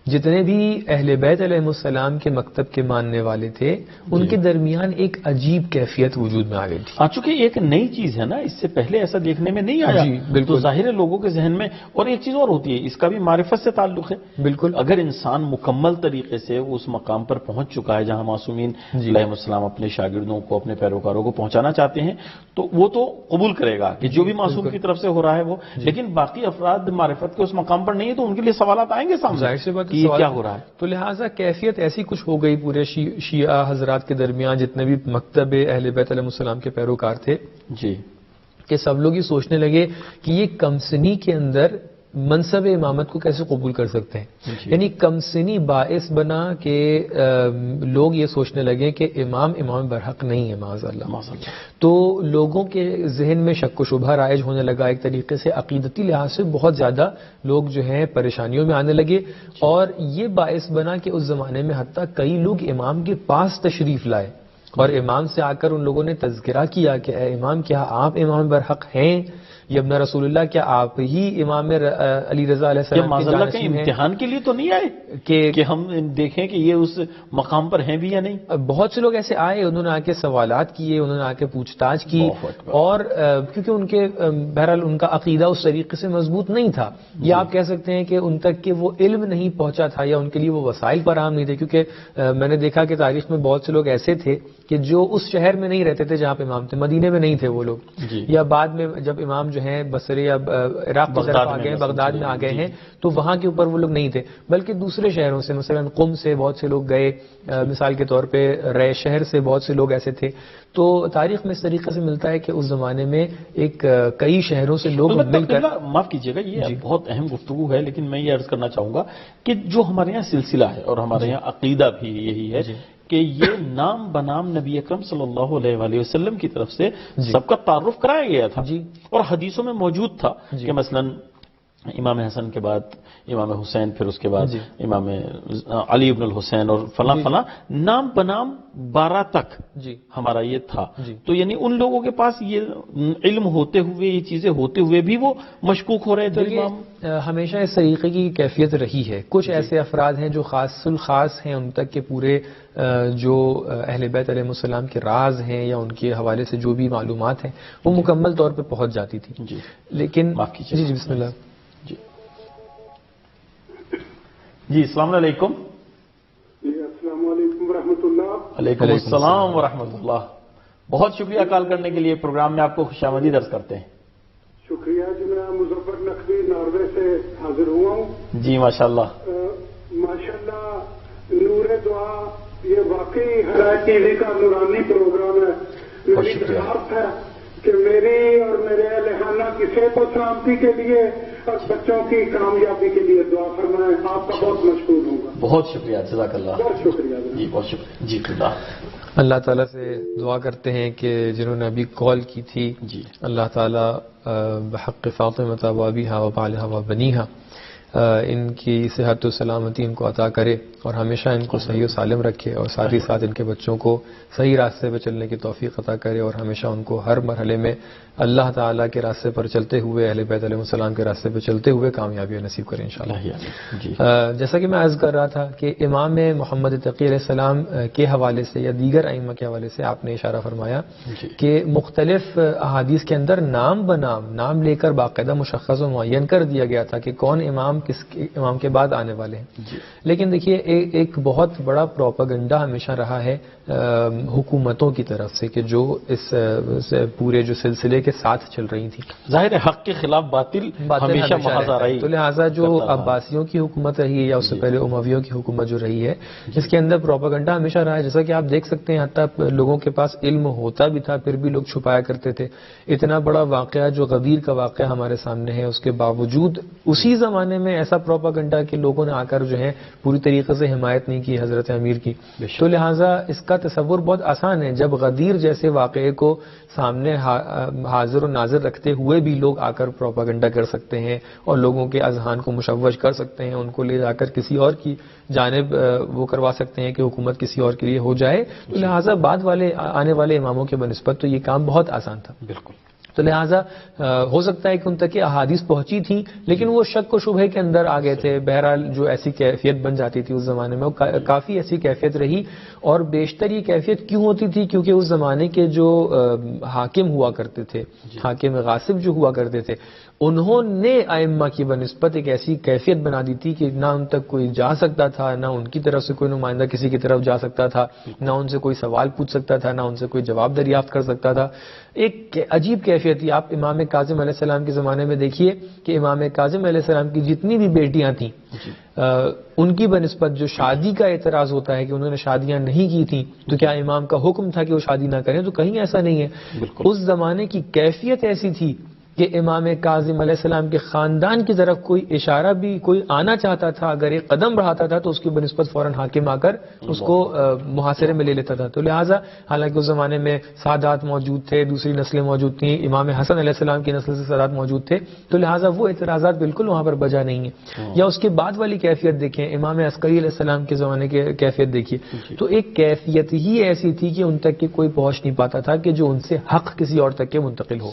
جتنے بھی اہل بیت علیہ السلام کے مکتب کے ماننے والے تھے، ان کے درمیان ایک عجیب کیفیت وجود میں آ گئی تھی. چونکہ ایک نئی چیز ہے نا، اس سے پہلے ایسا دیکھنے میں نہیں آیا. بالکل ظاہر ہے لوگوں کے ذہن میں. اور ایک چیز اور ہوتی ہے، اس کا بھی معرفت سے تعلق ہے. بالکل اگر انسان مکمل طریقے سے اس مقام پر پہنچ چکا ہے جہاں معصومین علیہ السلام اپنے شاگردوں کو، اپنے پیروکاروں کو پہنچانا چاہتے ہیں، تو وہ تو قبول کرے گا کہ جو بھی معصوم کی طرف سے ہو رہا ہے وہ. لیکن باقی افراد معرفت کے اس مقام پر نہیں ہے، تو ان کے لیے سوالات آئیں گے سامنے، ظاہر سی بات کہ یہ کیا ہو رہا ہے. تو لہٰذا کیفیت ایسی کچھ ہو گئی پورے شیعہ حضرات کے درمیان، جتنے بھی مکتب اہل بیت علیہ السلام کے پیروکار تھے، کہ سب لوگ یہ سوچنے لگے کہ یہ کمسنی کے اندر منصب امامت کو کیسے قبول کر سکتے ہیں. یعنی کمسنی باعث بنا کہ لوگ یہ سوچنے لگے کہ امام برحق نہیں ہے، معاذ اللہ. تو لوگوں کے ذہن میں شک و شبہ رائج ہونے لگا. ایک طریقے سے عقیدتی لحاظ سے بہت زیادہ لوگ جو ہیں پریشانیوں میں آنے لگے، اور یہ باعث بنا کہ اس زمانے میں حتیٰ کئی لوگ امام کے پاس تشریف لائے اور امام سے آ کر ان لوگوں نے تذکرہ کیا کہ اے امام، کیا آپ امام برحق ہیں؟ یا ابن رسول اللہ، کیا آپ ہی امام علی رضا علیہ السلام کے جانشین ہیں؟ امتحان کے لیے تو نہیں آئے کہ ہم دیکھیں کہ یہ اس مقام پر ہیں بھی یا نہیں. بہت سے لوگ ایسے آئے، انہوں نے آ کے سوالات کیے، انہوں نے آ کے پوچھ تاچھ کی، اور کیونکہ ان کے بہرحال ان کا عقیدہ اس طریقے سے مضبوط نہیں تھا، یا آپ کہہ سکتے ہیں کہ ان تک کہ وہ علم نہیں پہنچا تھا، یا ان کے لیے وہ وسائل فراہم نہیں تھے. کیونکہ میں نے دیکھا کہ تاریخ میں بہت سے لوگ ایسے تھے کہ جو اس شہر میں نہیں رہتے تھے جہاں پہ امام تھے، مدینے میں نہیں تھے وہ لوگ، یا بعد میں جب امام جو ہیں بصرے یا عراق کی طرف آ گئے، بغداد میں آ گئے ہیں، تو وہاں کے اوپر وہ لوگ نہیں تھے، بلکہ دوسرے شہروں سے، مثلا قم سے بہت سے لوگ گئے، مثال کے طور پہ رے شہر سے بہت سے لوگ ایسے تھے. تو تاریخ میں اس طریقے سے ملتا ہے کہ اس زمانے میں ایک کئی شہروں سے لوگ مل کر. معاف کیجیے گا، یہ بہت اہم گفتگو ہے، لیکن میں یہ عرض کرنا چاہوں گا کہ جو ہمارے یہاں سلسلہ ہے اور ہمارے یہاں عقیدہ بھی یہی ہے کہ یہ نام بنام نبی اکرم صلی اللہ علیہ وآلہ وسلم کی طرف سے سب کا تعارف کرایا گیا تھا، اور حدیثوں میں موجود تھا کہ مثلا امام حسن کے بعد امام حسین، پھر اس کے بعد امام علی ابن الحسین، اور فلاں فلاں نام بنام 12 تک ہمارا یہ تھا. تو یعنی ان لوگوں کے پاس یہ علم ہوتے ہوئے، یہ چیزیں ہوتے ہوئے بھی وہ مشکوک ہو رہے تھے. ہمیشہ اس طریقے کی کیفیت رہی ہے. کچھ ایسے افراد ہیں جو خاص الخاص ہیں، ان تک کے پورے جو اہل بیت علیہ السلام کے راز ہیں یا ان کے حوالے سے جو بھی معلومات ہیں وہ مکمل طور پہ پہنچ جاتی تھی. لیکن جی بسم اللہ. جی السلام علیکم. السلام علیکم ورحمۃ اللہ. علیکم السلام ورحمۃ اللہ. بہت شکریہ کال کرنے کے لیے. پروگرام میں آپ کو خوش آمدید عرض کرتے ہیں. شکریہ جی. میں مظفر نقوی ناروے سے حاضر ہوا ہوں. جی ماشاء اللہ. ماشاء اللہ، نور دعا یہ واقعی ہدایت ٹی وی کا نورانی پروگرام ہے. میری درخواست ہے کہ میری اور میرے اہلِ کی صحت و سلامتی کے لیے اور بچوں کی کامیابی کے لیے دعا فرمائیں. آپ کا بہت مشکور ہوں گا. بہت شکریہ، جزاک اللہ. بہت شکریہ جی، بہت شکریہ. جی خدا. اللہ تعالیٰ سے دعا کرتے ہیں کہ جنہوں نے ابھی کال کی تھی، اللہ تعالیٰ بحق فاطمہ و ابیہا و بالہا و بنیہا ان کی صحت و سلامتی ان کو عطا کرے اور ہمیشہ ان کو صحیح و سالم رکھے، اور ساتھ ہی ساتھ ان کے بچوں کو صحیح راستے پہ چلنے کی توفیق عطا کرے، اور ہمیشہ ان کو ہر مرحلے میں اللہ تعالیٰ کے راستے پر چلتے ہوئے، اہل بیت علیہ السلام کے راستے پہ چلتے ہوئے کامیابی نصیب کرے انشاءاللہ۔ جیسا کہ میں عرض کر رہا تھا کہ امام محمد تقی علیہ السلام کے حوالے سے یا دیگر ائمہ کے حوالے سے آپ نے اشارہ فرمایا کہ مختلف احادیث کے اندر نام بنام نام لے کر باقاعدہ مشخص و معین کر دیا گیا تھا کہ کون امام کس امام کے بعد آنے والے ہیں۔ لیکن دیکھیے ایک بہت بڑا پروپیگنڈا ہمیشہ رہا ہے حکومتوں کی طرف سے کہ جو اس پورے جو سلسلے کے ساتھ چل رہی تھی، ظاہر ہے حق کے خلاف باطل ہمیشہ محاذ رہی، تو لہٰذا جو عباسیوں کی حکومت رہی ہے یا اس سے پہلے امویوں کی حکومت جو رہی ہے، اس کے اندر پروپیگنڈا ہمیشہ رہا ہے، جیسا کہ آپ دیکھ سکتے ہیں حتیٰ لوگوں کے پاس علم ہوتا بھی تھا پھر بھی لوگ چھپایا کرتے تھے۔ اتنا بڑا واقعہ جو غدیر کا واقعہ ہمارے سامنے ہے، اس کے باوجود اسی زمانے میں ایسا پروپیگنڈا کہ لوگوں نے آ کر جو ہے پوری طریقے سے حمایت نہیں کی حضرت امیر کی، تو لہٰذا اس کا تصور بہت آسان ہے۔ جب غدیر جیسے واقعے کو سامنے حاضر و ناظر رکھتے ہوئے بھی لوگ آ کر پروپیگنڈا کر سکتے ہیں اور لوگوں کے اذہان کو مشوش کر سکتے ہیں، ان کو لے جا کر کسی اور کی جانب وہ کروا سکتے ہیں کہ حکومت کسی اور کے لیے ہو جائے، تو لہٰذا بعد والے آنے والے اماموں کے بنسبت تو یہ کام بہت آسان تھا۔ بالکل، تو لہٰذا ہو سکتا ہے کہ ان تک یہ احادیث پہنچی تھیں لیکن وہ شک و شبہے کے اندر آ گئے تھے۔ بہرحال جو ایسی کیفیت بن جاتی تھی اس زمانے میں، وہ کافی ایسی کیفیت رہی، اور بیشتر یہ کیفیت کیوں ہوتی تھی؟ کیونکہ اس زمانے کے جو حاکم ہوا کرتے تھے، حاکم غاصب جو ہوا کرتے تھے، انہوں نے ائمہ کی بنسبت ایک ایسی کیفیت بنا دی تھی کہ نہ ان تک کوئی جا سکتا تھا، نہ ان کی طرف سے کوئی نمائندہ کسی کی طرف جا سکتا تھا، نہ ان سے کوئی سوال پوچھ سکتا تھا، نہ ان سے کوئی جواب دریافت کر سکتا تھا۔ ایک عجیب کیفیت تھی۔ آپ امام کاظم علیہ السلام کے زمانے میں دیکھیے کہ امام کاظم علیہ السلام کی جتنی بھی بیٹیاں تھیں، ان کی بنسبت جو شادی کا اعتراض ہوتا ہے کہ انہوں نے شادیاں نہیں کی تھیں، تو کیا امام کا حکم تھا کہ وہ شادی نہ کریں؟ تو کہیں ایسا نہیں ہے۔ اس زمانے کی کیفیت ایسی تھی کہ امام کاظم علیہ السلام کے خاندان کی طرف کوئی اشارہ بھی کوئی آنا چاہتا تھا، اگر ایک قدم بڑھاتا تھا تو اس کی بنسبت فوراً حاکم آ کر اس کو محاصرے میں لے لیتا تھا۔ تو لہٰذا حالانکہ اس زمانے میں سادات موجود تھے، دوسری نسلیں موجود تھیں، امام حسن علیہ السلام کی نسل سے سادات موجود تھے، تو لہٰذا وہ اعتراضات بالکل وہاں پر بجا نہیں ہیں۔ یا اس کے بعد والی کیفیت دیکھیں، امام عسکری علیہ السلام کے زمانے کی کیفیت دیکھیے، تو ایک کیفیت ہی ایسی تھی کہ ان تک کوئی پہنچ نہیں پاتا تھا کہ جو ان سے حق کسی اور تک کے منتقل ہو۔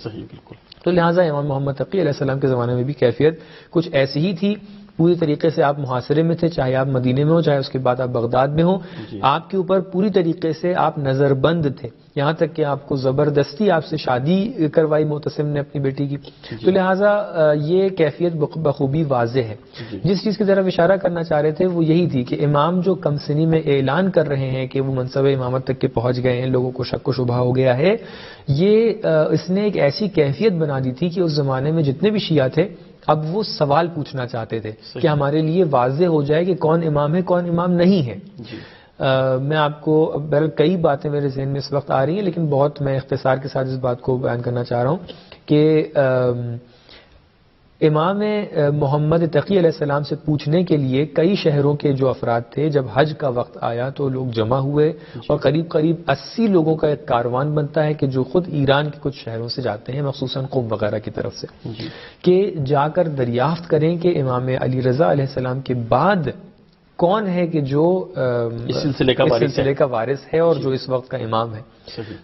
تو لہٰذا امام محمد تقی علیہ السلام کے زمانے میں بھی کیفیت کچھ ایسی ہی تھی۔ پوری طریقے سے آپ محاصرے میں تھے، چاہے آپ مدینے میں ہو، چاہے اس کے بعد آپ بغداد میں ہوں، آپ کے اوپر پوری طریقے سے آپ نظر بند تھے، یہاں تک کہ آپ کو زبردستی آپ سے شادی کروائی معتصم نے اپنی بیٹی کی۔ تو لہٰذا یہ کیفیت بخوبی واضح ہے۔ جس چیز کی طرف اشارہ کرنا چاہ رہے تھے وہ یہی تھی کہ امام جو کم سنی میں اعلان کر رہے ہیں کہ وہ منصب امامت تک کے پہنچ گئے ہیں، لوگوں کو شک و شبہ ہو گیا ہے، یہ اس نے ایک ایسی کیفیت بنا دی تھی کہ اس زمانے میں جتنے بھی شیعہ تھے اب وہ سوال پوچھنا چاہتے تھے کہ ہمارے لیے واضح ہو جائے کہ کون امام ہے کون امام نہیں ہے۔ میں آپ کو بہرحال کئی باتیں میرے ذہن میں اس وقت آ رہی ہیں، لیکن بہت میں اختصار کے ساتھ اس بات کو بیان کرنا چاہ رہا ہوں کہ امام محمد تقی علیہ السلام سے پوچھنے کے لیے کئی شہروں کے جو افراد تھے، جب حج کا وقت آیا تو لوگ جمع ہوئے اور قریب قریب 80 لوگوں کا ایک کاروان بنتا ہے کہ جو خود ایران کے کچھ شہروں سے جاتے ہیں، مخصوصاً قم وغیرہ کی طرف سے، کہ جا کر دریافت کریں کہ امام علی رضا علیہ السلام کے بعد کون ہے کہ جو اس سلسلے کا وارث ہے اور جو اس وقت کا امام ہے۔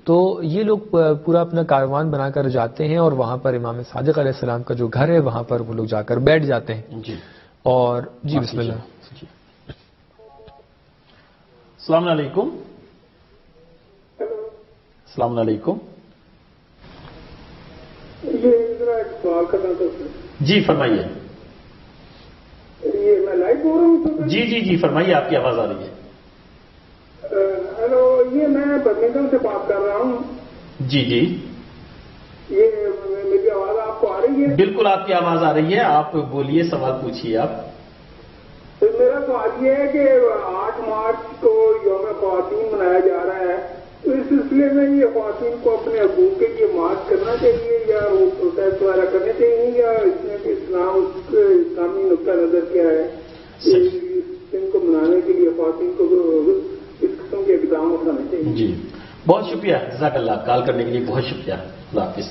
تو یہ لوگ پورا اپنا کاروان بنا کر جاتے ہیں اور وہاں پر امام صادق علیہ السلام کا جو گھر ہے وہاں پر وہ لوگ جا کر بیٹھ جاتے ہیں۔ اور بسم اللہ۔ السلام علیکم۔ السلام علیکم۔ یہ ذرا ایک سوال کرنا تھا۔ جی فرمائیے۔ یہ میں لائیو بول رہا ہوں؟ جی جی جی فرمائیے، آپ کی آواز آ رہی ہے۔ ہیلو، یہ میں برمنگھم سے بات کر رہا ہوں۔ جی جی، یہ میری آواز آپ کو آ رہی ہے؟ بالکل آپ کی آواز آ رہی ہے، آپ بولیے، سوال پوچھیے آپ۔ میرا سوال یہ ہے کہ 8 مارچ کو یوم خواتین منایا جا رہا ہے، تو اس سلسلے میں یہ خواتین کو اپنے حقوق کے لیے مارچ کرنا چاہیے یا وہ پروٹیسٹ وغیرہ کرنے چاہیے، یا اس میں اسلامی نقطہ نظر کیا ہے ان کو منانے کے لیے خواتین کو اس قسم کے اقدام اٹھانے چاہیے؟ جی بہت شکریہ، جزاک اللہ، کال کرنے کے لیے بہت شکریہ، اللہ حافظ۔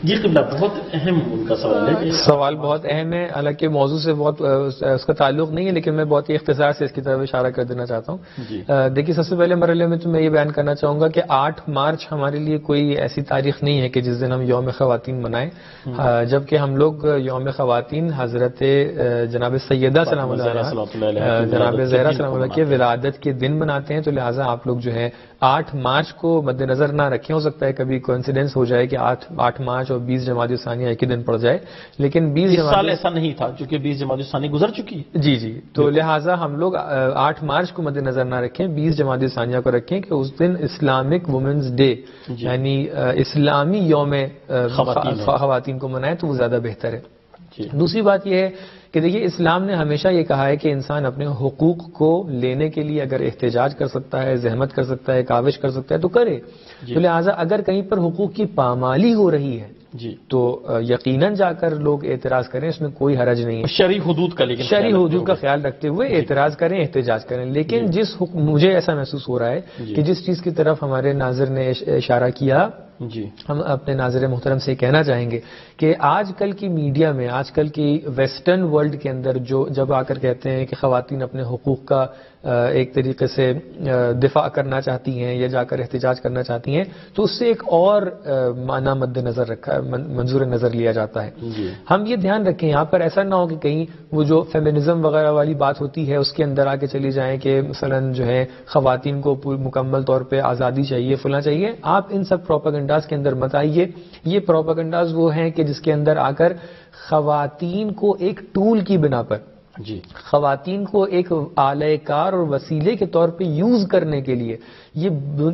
جی قبلہ، بہت اہم ان کا سوال ہے. سوال بہت اہم ہے، حالانکہ موضوع سے بہت اس کا تعلق نہیں ہے، لیکن میں بہت ہی اختصار سے اس کی طرف اشارہ کر دینا چاہتا ہوں. دیکھیے، سب سے پہلے مرحلے میں تو میں یہ بیان کرنا چاہوں گا کہ 8 مارچ ہمارے لیے کوئی ایسی تاریخ نہیں ہے کہ جس دن ہم یوم خواتین منائیں، جبکہ ہم لوگ یوم خواتین حضرت جناب سیدہ سلام اللہ علیہا، جناب زہرا سلام اللہ کی ولادت کے دن مناتے ہیں. تو لہٰذا آپ لوگ جو ہے 8 مارچ کو مد نظر نہ رکھیں. ہو سکتا ہے کبھی کوئنسیڈنس ہو جائے کہ 8 مارچ اور 20 جمادی الثانی ایک ہی دن پڑ جائے، لیکن 20 سال ایسا نہیں تھا چونکہ 20 جمادی الثانی گزر چکی ہے. جی تو لہٰذا ہم لوگ 8 مارچ کو مد نظر نہ رکھیں، 20 جمادی الثانیہ کو رکھیں کہ اس دن اسلامک وومنز ڈے یعنی اسلامی یوم خواتین کو منائیں تو وہ زیادہ بہتر ہے. دوسری بات یہ ہے کہ دیکھیے، اسلام نے ہمیشہ یہ کہا ہے کہ انسان اپنے حقوق کو لینے کے لیے اگر احتجاج کر سکتا ہے، زحمت کر سکتا ہے، کاوش کر سکتا ہے تو کرے. تو لہٰذا اگر کہیں پر حقوق کی پامالی ہو رہی ہے تو یقیناً جا کر لوگ اعتراض کریں، اس میں کوئی حرج نہیں ہے. شرعی حدود کا، لیکن شرعی حدود کا خیال رکھتے ہوئے اعتراض کریں، احتجاج کریں. لیکن مجھے ایسا محسوس ہو رہا ہے کہ جس چیز کی طرف ہمارے ناظر نے اشارہ کیا، ہم اپنے ناظر محترم سے کہنا چاہیں گے کہ آج کل کی میڈیا میں، آج کل کی ویسٹرن ورلڈ کے اندر جب آ کر کہتے ہیں کہ خواتین اپنے حقوق کا ایک طریقے سے دفاع کرنا چاہتی ہیں یا جا کر احتجاج کرنا چاہتی ہیں، تو اس سے ایک اور معنی مد نظر منظور نظر لیا جاتا ہے. ہم یہ دھیان رکھیں یہاں پر ایسا نہ ہو کہ کہیں وہ جو فیمنزم وغیرہ والی بات ہوتی ہے اس کے اندر آ کے چلی جائیں کہ مثلا جو ہے خواتین کو مکمل طور پہ آزادی چاہیے، فلاں چاہیے. آپ ان سب پروپیگنڈاز کے اندر مت آئیے. یہ پروپیگنڈاز وہ ہیں کہ جس کے اندر آ کر خواتین کو ایک ٹول کی بنا پر، خواتین کو ایک آلہ کار اور وسیلے کے طور پہ یوز کرنے کے لیے، یہ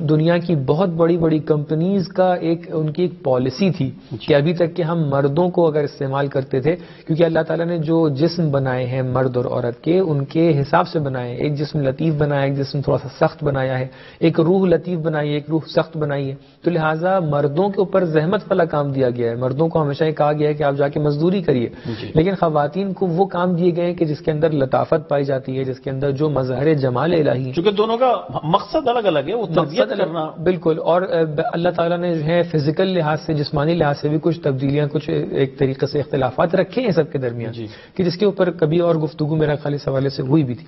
دنیا کی بہت بڑی بڑی کمپنیز کا ان کی ایک پالیسی تھی کہ ابھی تک کہ ہم مردوں کو اگر استعمال کرتے تھے، کیونکہ اللہ تعالیٰ نے جو جسم بنائے ہیں مرد اور عورت کے، ان کے حساب سے بنائے. ایک جسم لطیف بنایا، ایک جسم تھوڑا سا سخت بنایا ہے، ایک روح لطیف بنائی ہے، ایک روح سخت بنائی ہے. تو لہٰذا مردوں کے اوپر زحمت والا کام دیا گیا ہے. مردوں کو ہمیشہ یہ کہا گیا ہے کہ آپ جا کے مزدوری کریے، لیکن خواتین کو وہ کام دیے گئے کہ جس کے اندر لطافت پائی جاتی ہے، جس کے اندر جو مظہر جمال الہی، چونکہ دونوں کا مقصد الگ الگ ہے، وہ تربیت کرنا. بالکل. اور اللہ تعالیٰ نے جو ہے فزیکل لحاظ سے، جسمانی لحاظ سے بھی کچھ تبدیلیاں، کچھ ایک طریقے سے اختلافات رکھے ہیں سب کے درمیان، کہ جس کے اوپر کبھی اور گفتگو میرا خیال اس حوالے سے ہوئی بھی تھی.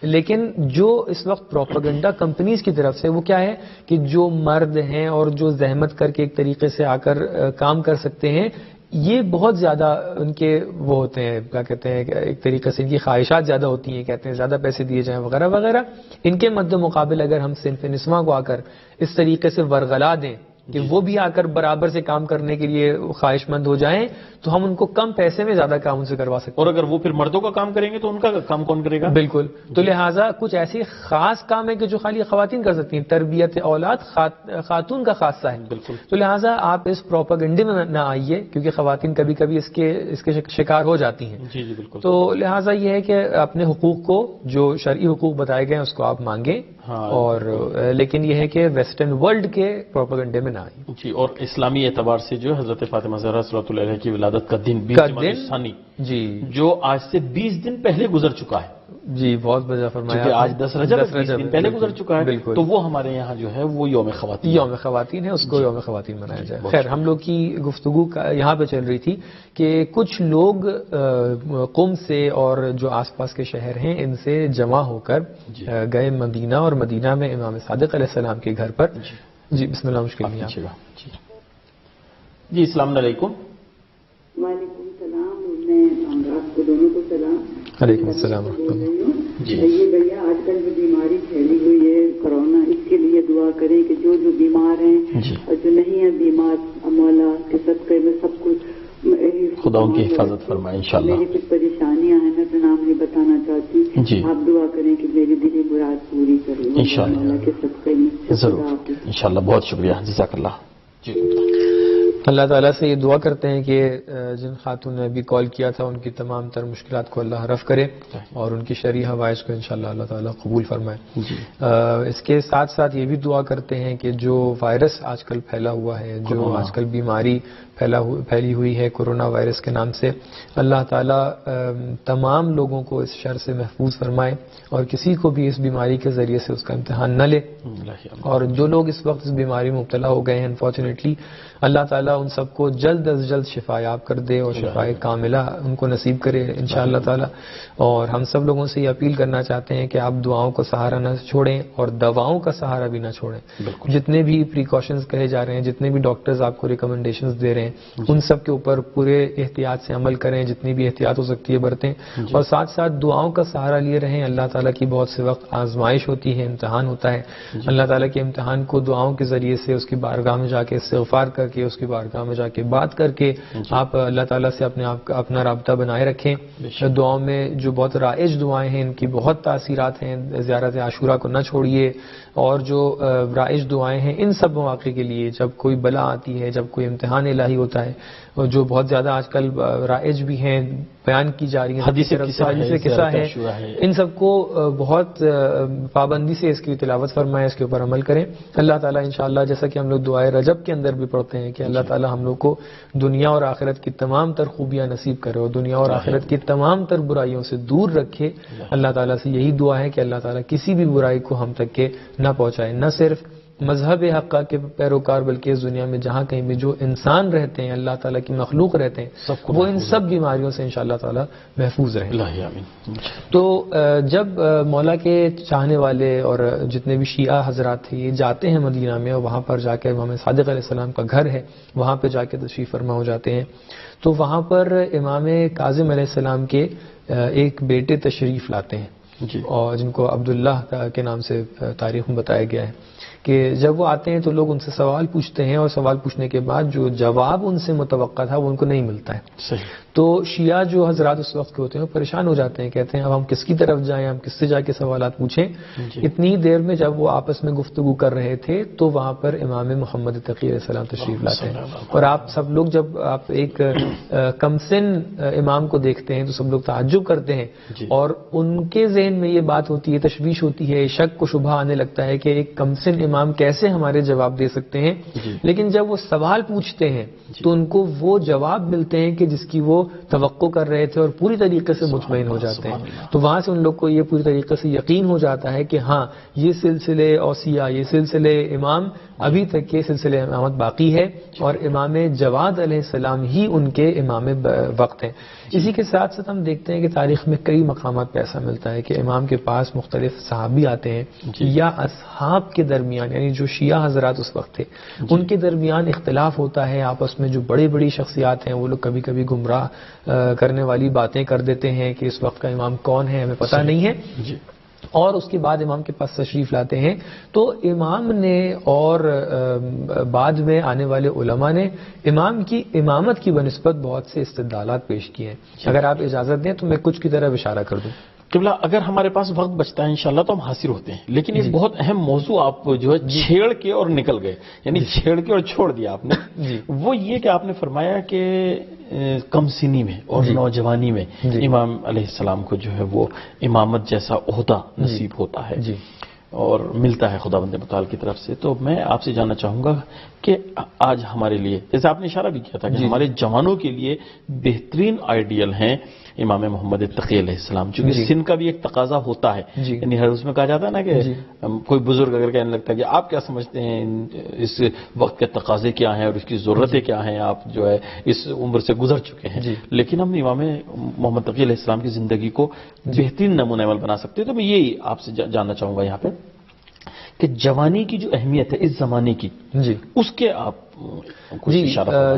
لیکن جو اس وقت پروپیگنڈا کمپنیز کی طرف سے وہ کیا ہے کہ جو مرد ہیں اور جو زحمت کر کے ایک طریقے سے آ کر کام کر سکتے ہیں، یہ بہت زیادہ ان کے وہ ہوتے ہیں، کیا کہتے ہیں، ایک طریقے سے ان کی خواہشات زیادہ ہوتی ہیں، کہتے ہیں زیادہ پیسے دیے جائیں وغیرہ وغیرہ. ان کے مد مقابل اگر ہم صنف نسواں کو آ کر اس طریقے سے ورغلا دیں کہ وہ بھی آ کر برابر سے کام کرنے کے لیے خواہش مند ہو جائیں، تو ہم ان کو کم پیسے میں زیادہ کام ان سے کروا سکتے ہیں. اور اگر وہ پھر مردوں کا کام کریں گے تو ان کا کام کون کرے گا؟ بالکل. تو لہٰذا کچھ ایسی خاص کام ہے کہ جو خالی خواتین کر سکتی ہیں. تربیت اولاد خاتون کا خاصہ ہے. بالکل. تو لہٰذا آپ اس پروپیگنڈے میں نہ آئیے، کیونکہ خواتین کبھی کبھی اس کے شکار ہو جاتی ہیں. جی بالکل. تو لہٰذا یہ ہے کہ اپنے حقوق کو، جو شرعی حقوق بتائے گئے ہیں، اس کو آپ مانگیں. اور لیکن یہ ہے کہ ویسٹرن ورلڈ کے پروپیگنڈے میں نہ آئیے. جی. اور اسلامی اعتبار سے جو حضرت فاطمہ زہرا صلی اللہ علیہ کی ولادت کا دن 20 جمادی الثانی، جی، جو آج سے 20 دن پہلے گزر چکا ہے. جی بہت بڑا فرمایا. آج 10 رجب 20 دن پہلے گزر چکا ہے. بالکل. تو وہ ہمارے یہاں جو ہے وہ یوم خواتین ہے، اس کو یوم خواتین منایا جائے. خیر، ہم لوگ کی گفتگو یہاں پہ چل رہی تھی کہ کچھ لوگ قم سے اور جو آس پاس کے شہر ہیں ان سے جمع ہو کر گئے مدینہ، اور مدینہ میں امام صادق علیہ السلام کے گھر پر. جی بسم اللہ. مشکل نہیں ہے. جی السلام علیکم. وعلیکم السلام. میں آپ کو دونوں کو سلام. علیکم السلام. جی یہ بھیا، آج کل جو بیماری پھیلی ہوئی ہے کرونا، اس کے لیے دعا کریں کہ جو بیمار ہیں اور جو نہیں ہیں بیمار، مولا کے صدقے میں سب کچھ خدا ان کی حفاظت فرمائے انشاءاللہ. میری کچھ پریشانیاں ہیں، میں اپنا نام نہیں بتانا چاہتی. جی آپ دعا کریں کہ میری دلی مراد پوری کریں انشاءاللہ کے صدقے میں. ضرور انشاءاللہ. بہت شکریہ، جزاک اللہ. جی اللہ تعالیٰ سے یہ دعا کرتے ہیں کہ جن خاتون نے ابھی کال کیا تھا ان کی تمام تر مشکلات کو اللہ رفع کرے اور ان کی شرعی حوائج کو انشاءاللہ اللہ تعالیٰ قبول فرمائے. اس کے ساتھ ساتھ یہ بھی دعا کرتے ہیں کہ جو وائرس آج کل پھیلا ہوا ہے، جو آج کل بیماری پھیلی ہوئی ہے کورونا وائرس کے نام سے، اللہ تعالیٰ تمام لوگوں کو اس شر سے محفوظ فرمائے اور کسی کو بھی اس بیماری کے ذریعے سے اس کا امتحان نہ لے. اور جو لوگ اس وقت اس بیماری میں مبتلا ہو گئے ہیں انفارچونیٹلی، اللہ تعالیٰ تعالیٰ ان سب کو جلد از جلد شفا یاب کر دے اور شفا کاملہ ان کو نصیب کرے انشاءاللہ تعالیٰ. اور ہم سب لوگوں سے یہ اپیل کرنا چاہتے ہیں کہ آپ دعاؤں کا سہارا نہ چھوڑیں اور دواؤں کا سہارا بھی نہ چھوڑیں. جتنے بھی پریکاشنز کہے جا رہے ہیں، جتنے بھی ڈاکٹرز آپ کو ریکمنڈیشنز دے رہے ہیں، ان سب کے اوپر پورے احتیاط سے عمل کریں، جتنی بھی احتیاط ہو سکتی ہے برتیں، اور ساتھ ساتھ دعاؤں کا سہارا لیے رہیں. اللہ تعالیٰ کی بہت سے وقت آزمائش ہوتی ہے، امتحان ہوتا ہے. اللہ تعالیٰ کے امتحان کو دعاؤں کے ذریعے سے اس کی بارگاہ میں جا کے استغفار کر کے، اس کی بارگاہ میں جا کے بات کر کے آپ اللہ تعالیٰ سے اپنا رابطہ بنائے رکھیں. دعاؤں میں جو بہت رائج دعائیں ہیں، ان کی بہت تاثیرات ہیں. زیارت عاشورہ کو نہ چھوڑیے، اور جو رائج دعائیں ہیں ان سب مواقع کے لیے، جب کوئی بلا آتی ہے، جب کوئی امتحان الہی ہوتا ہے، جو بہت زیادہ آج کل رائج بھی ہیں، بیان کی جا رہی ہیں، حدیث قصہ ہے، ان سب کو بہت پابندی سے اس کی تلاوت فرمائیں، اس کے اوپر عمل کریں. اللہ تعالیٰ انشاءاللہ جیسا کہ ہم لوگ دعائے رجب کے اندر بھی پڑھتے ہیں کہ اللہ تعالیٰ ہم لوگ کو دنیا اور آخرت کی تمام تر خوبیاں نصیب کرے اور دنیا اور آخرت کی تمام تر برائیوں سے دور رکھے. اللہ تعالیٰ سے یہی دعا ہے کہ اللہ تعالیٰ کسی بھی برائی کو ہم تک کے نہ پہنچائے. نہ صرف مذہب حقہ کے پیروکار بلکہ اس دنیا میں جہاں کہیں بھی جو انسان رہتے ہیں، اللہ تعالیٰ کی مخلوق رہتے ہیں، وہ ان سب بیماریوں سے انشاءاللہ تعالیٰ محفوظ رہیں. تو جب مولا کے چاہنے والے اور جتنے بھی شیعہ حضرات تھے یہ جاتے ہیں مدینہ میں، اور وہاں پر جا کے امام صادق علیہ السلام کا گھر ہے، وہاں پہ جا کے تشریف فرما ہو جاتے ہیں، تو وہاں پر امام کاظم علیہ السلام کے ایک بیٹے تشریف لاتے ہیں، اور جن کو عبداللہ کے نام سے تاریخ میں بتایا گیا ہے کہ جب وہ آتے ہیں تو لوگ ان سے سوال پوچھتے ہیں، اور سوال پوچھنے کے بعد جو جواب ان سے متوقع تھا وہ ان کو نہیں ملتا ہے. صحیح. تو شیعہ جو حضرات اس وقت کے ہوتے ہیں وہ پریشان ہو جاتے ہیں، کہتے ہیں اب ہم کس کی طرف جائیں، ہم کس سے جا کے سوالات پوچھیں. اتنی دیر میں جب وہ آپس میں گفتگو کر رہے تھے تو وہاں پر امام محمد تقی علیہ السلام تشریف لاتے ہیں، اور آپ سب لوگ جب آپ ایک کمسن امام کو دیکھتے ہیں تو سب لوگ تعجب کرتے ہیں، اور ان کے ذہن میں یہ بات ہوتی ہے، تشویش ہوتی ہے، شک و شبہ آنے لگتا ہے کہ ایک کمسن امام کیسے ہمارے جواب دے سکتے ہیں. لیکن جب وہ سوال پوچھتے ہیں تو ان کو وہ جواب ملتے ہیں کہ جس کی وہ توقع کر رہے تھے، اور پوری طریقے سے مطمئن ہو جاتے ہیں. تو وہاں سے ان لوگ کو یہ پوری طریقے سے یقین ہو جاتا ہے کہ ہاں یہ سلسلے اوصیاء، یہ سلسلے امام ابھی تک کے سلسلے امامت باقی ہے، اور امام جواد علیہ السلام ہی ان کے امام وقت ہیں. اسی کے ساتھ ساتھ ہم دیکھتے ہیں کہ تاریخ میں کئی مقامات پہ ایسا ملتا ہے کہ امام کے پاس مختلف صحابی آتے ہیں، یا اصحاب کے درمیان یعنی جو شیعہ حضرات اس وقت تھے ان کے درمیان اختلاف ہوتا ہے آپس میں. جو بڑی بڑی شخصیات ہیں وہ لوگ کبھی کبھی گمراہ کرنے والی باتیں کر دیتے ہیں کہ اس وقت کا امام کون ہے ہمیں پتہ نہیں ہے، اور اس کے بعد امام کے پاس تشریف لاتے ہیں. تو امام نے اور بعد میں آنے والے علماء نے امام کی امامت کی بنسبت بہت سے استدلالات پیش کیے ہیں. اگر آپ اجازت دیں تو میں کچھ کی طرف اشارہ کر دوں. قبلہ اگر ہمارے پاس وقت بچتا ہے انشاءاللہ تو ہم حاضر ہوتے ہیں، لیکن ایک بہت اہم موضوع آپ جو ہے چھیڑ کے اور نکل گئے، یعنی چھیڑ کے اور چھوڑ دیا آپ نے، وہ یہ کہ آپ نے فرمایا کہ کم سنی میں اور نوجوانی میں امام علیہ السلام کو جو ہے وہ امامت جیسا عہدہ نصیب ہوتا ہے اور ملتا ہے خدا بند متعال کی طرف سے. تو میں آپ سے جاننا چاہوں گا کہ آج ہمارے لیے، جیسے آپ نے اشارہ بھی کیا تھا کہ ہمارے جوانوں کے لیے بہترین آئیڈیل ہیں امام محمد تقی علیہ السلام، چونکہ سن کا بھی ایک تقاضا ہوتا ہے. یعنی ہر اس میں کہا جاتا ہے نا کہ کوئی بزرگ اگر کہنے لگتا ہے کہ آپ کیا سمجھتے ہیں اس وقت کے تقاضے کیا ہیں اور اس کی ضرورتیں کیا ہیں، آپ جو ہے اس عمر سے گزر چکے ہیں، لیکن ہم امام محمد تقی علیہ السلام کی زندگی کو بہترین نمونہ عمل بنا سکتے ہیں. تو میں یہی آپ سے جاننا چاہوں گا یہاں پہ کہ جوانی کی جو اہمیت ہے اس زمانے کی، اس کے آپ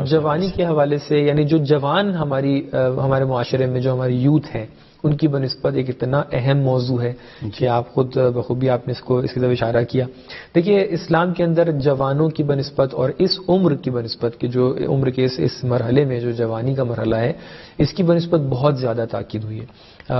جوانی کے حوالے سے، یعنی جو جوان ہمارے معاشرے میں جو ہماری یوتھ ہیں ان کی بنسبت ایک اتنا اہم موضوع ہے کہ آپ خود بخوبی آپ نے اس کی طرف اشارہ کیا. دیکھیے اسلام کے اندر جوانوں کی بنسبت اور اس عمر کی بنسبت کی جو عمر کے اس مرحلے میں جو جوانی کا مرحلہ ہے اس کی بنسبت بہت زیادہ تاکید ہوئی ہے.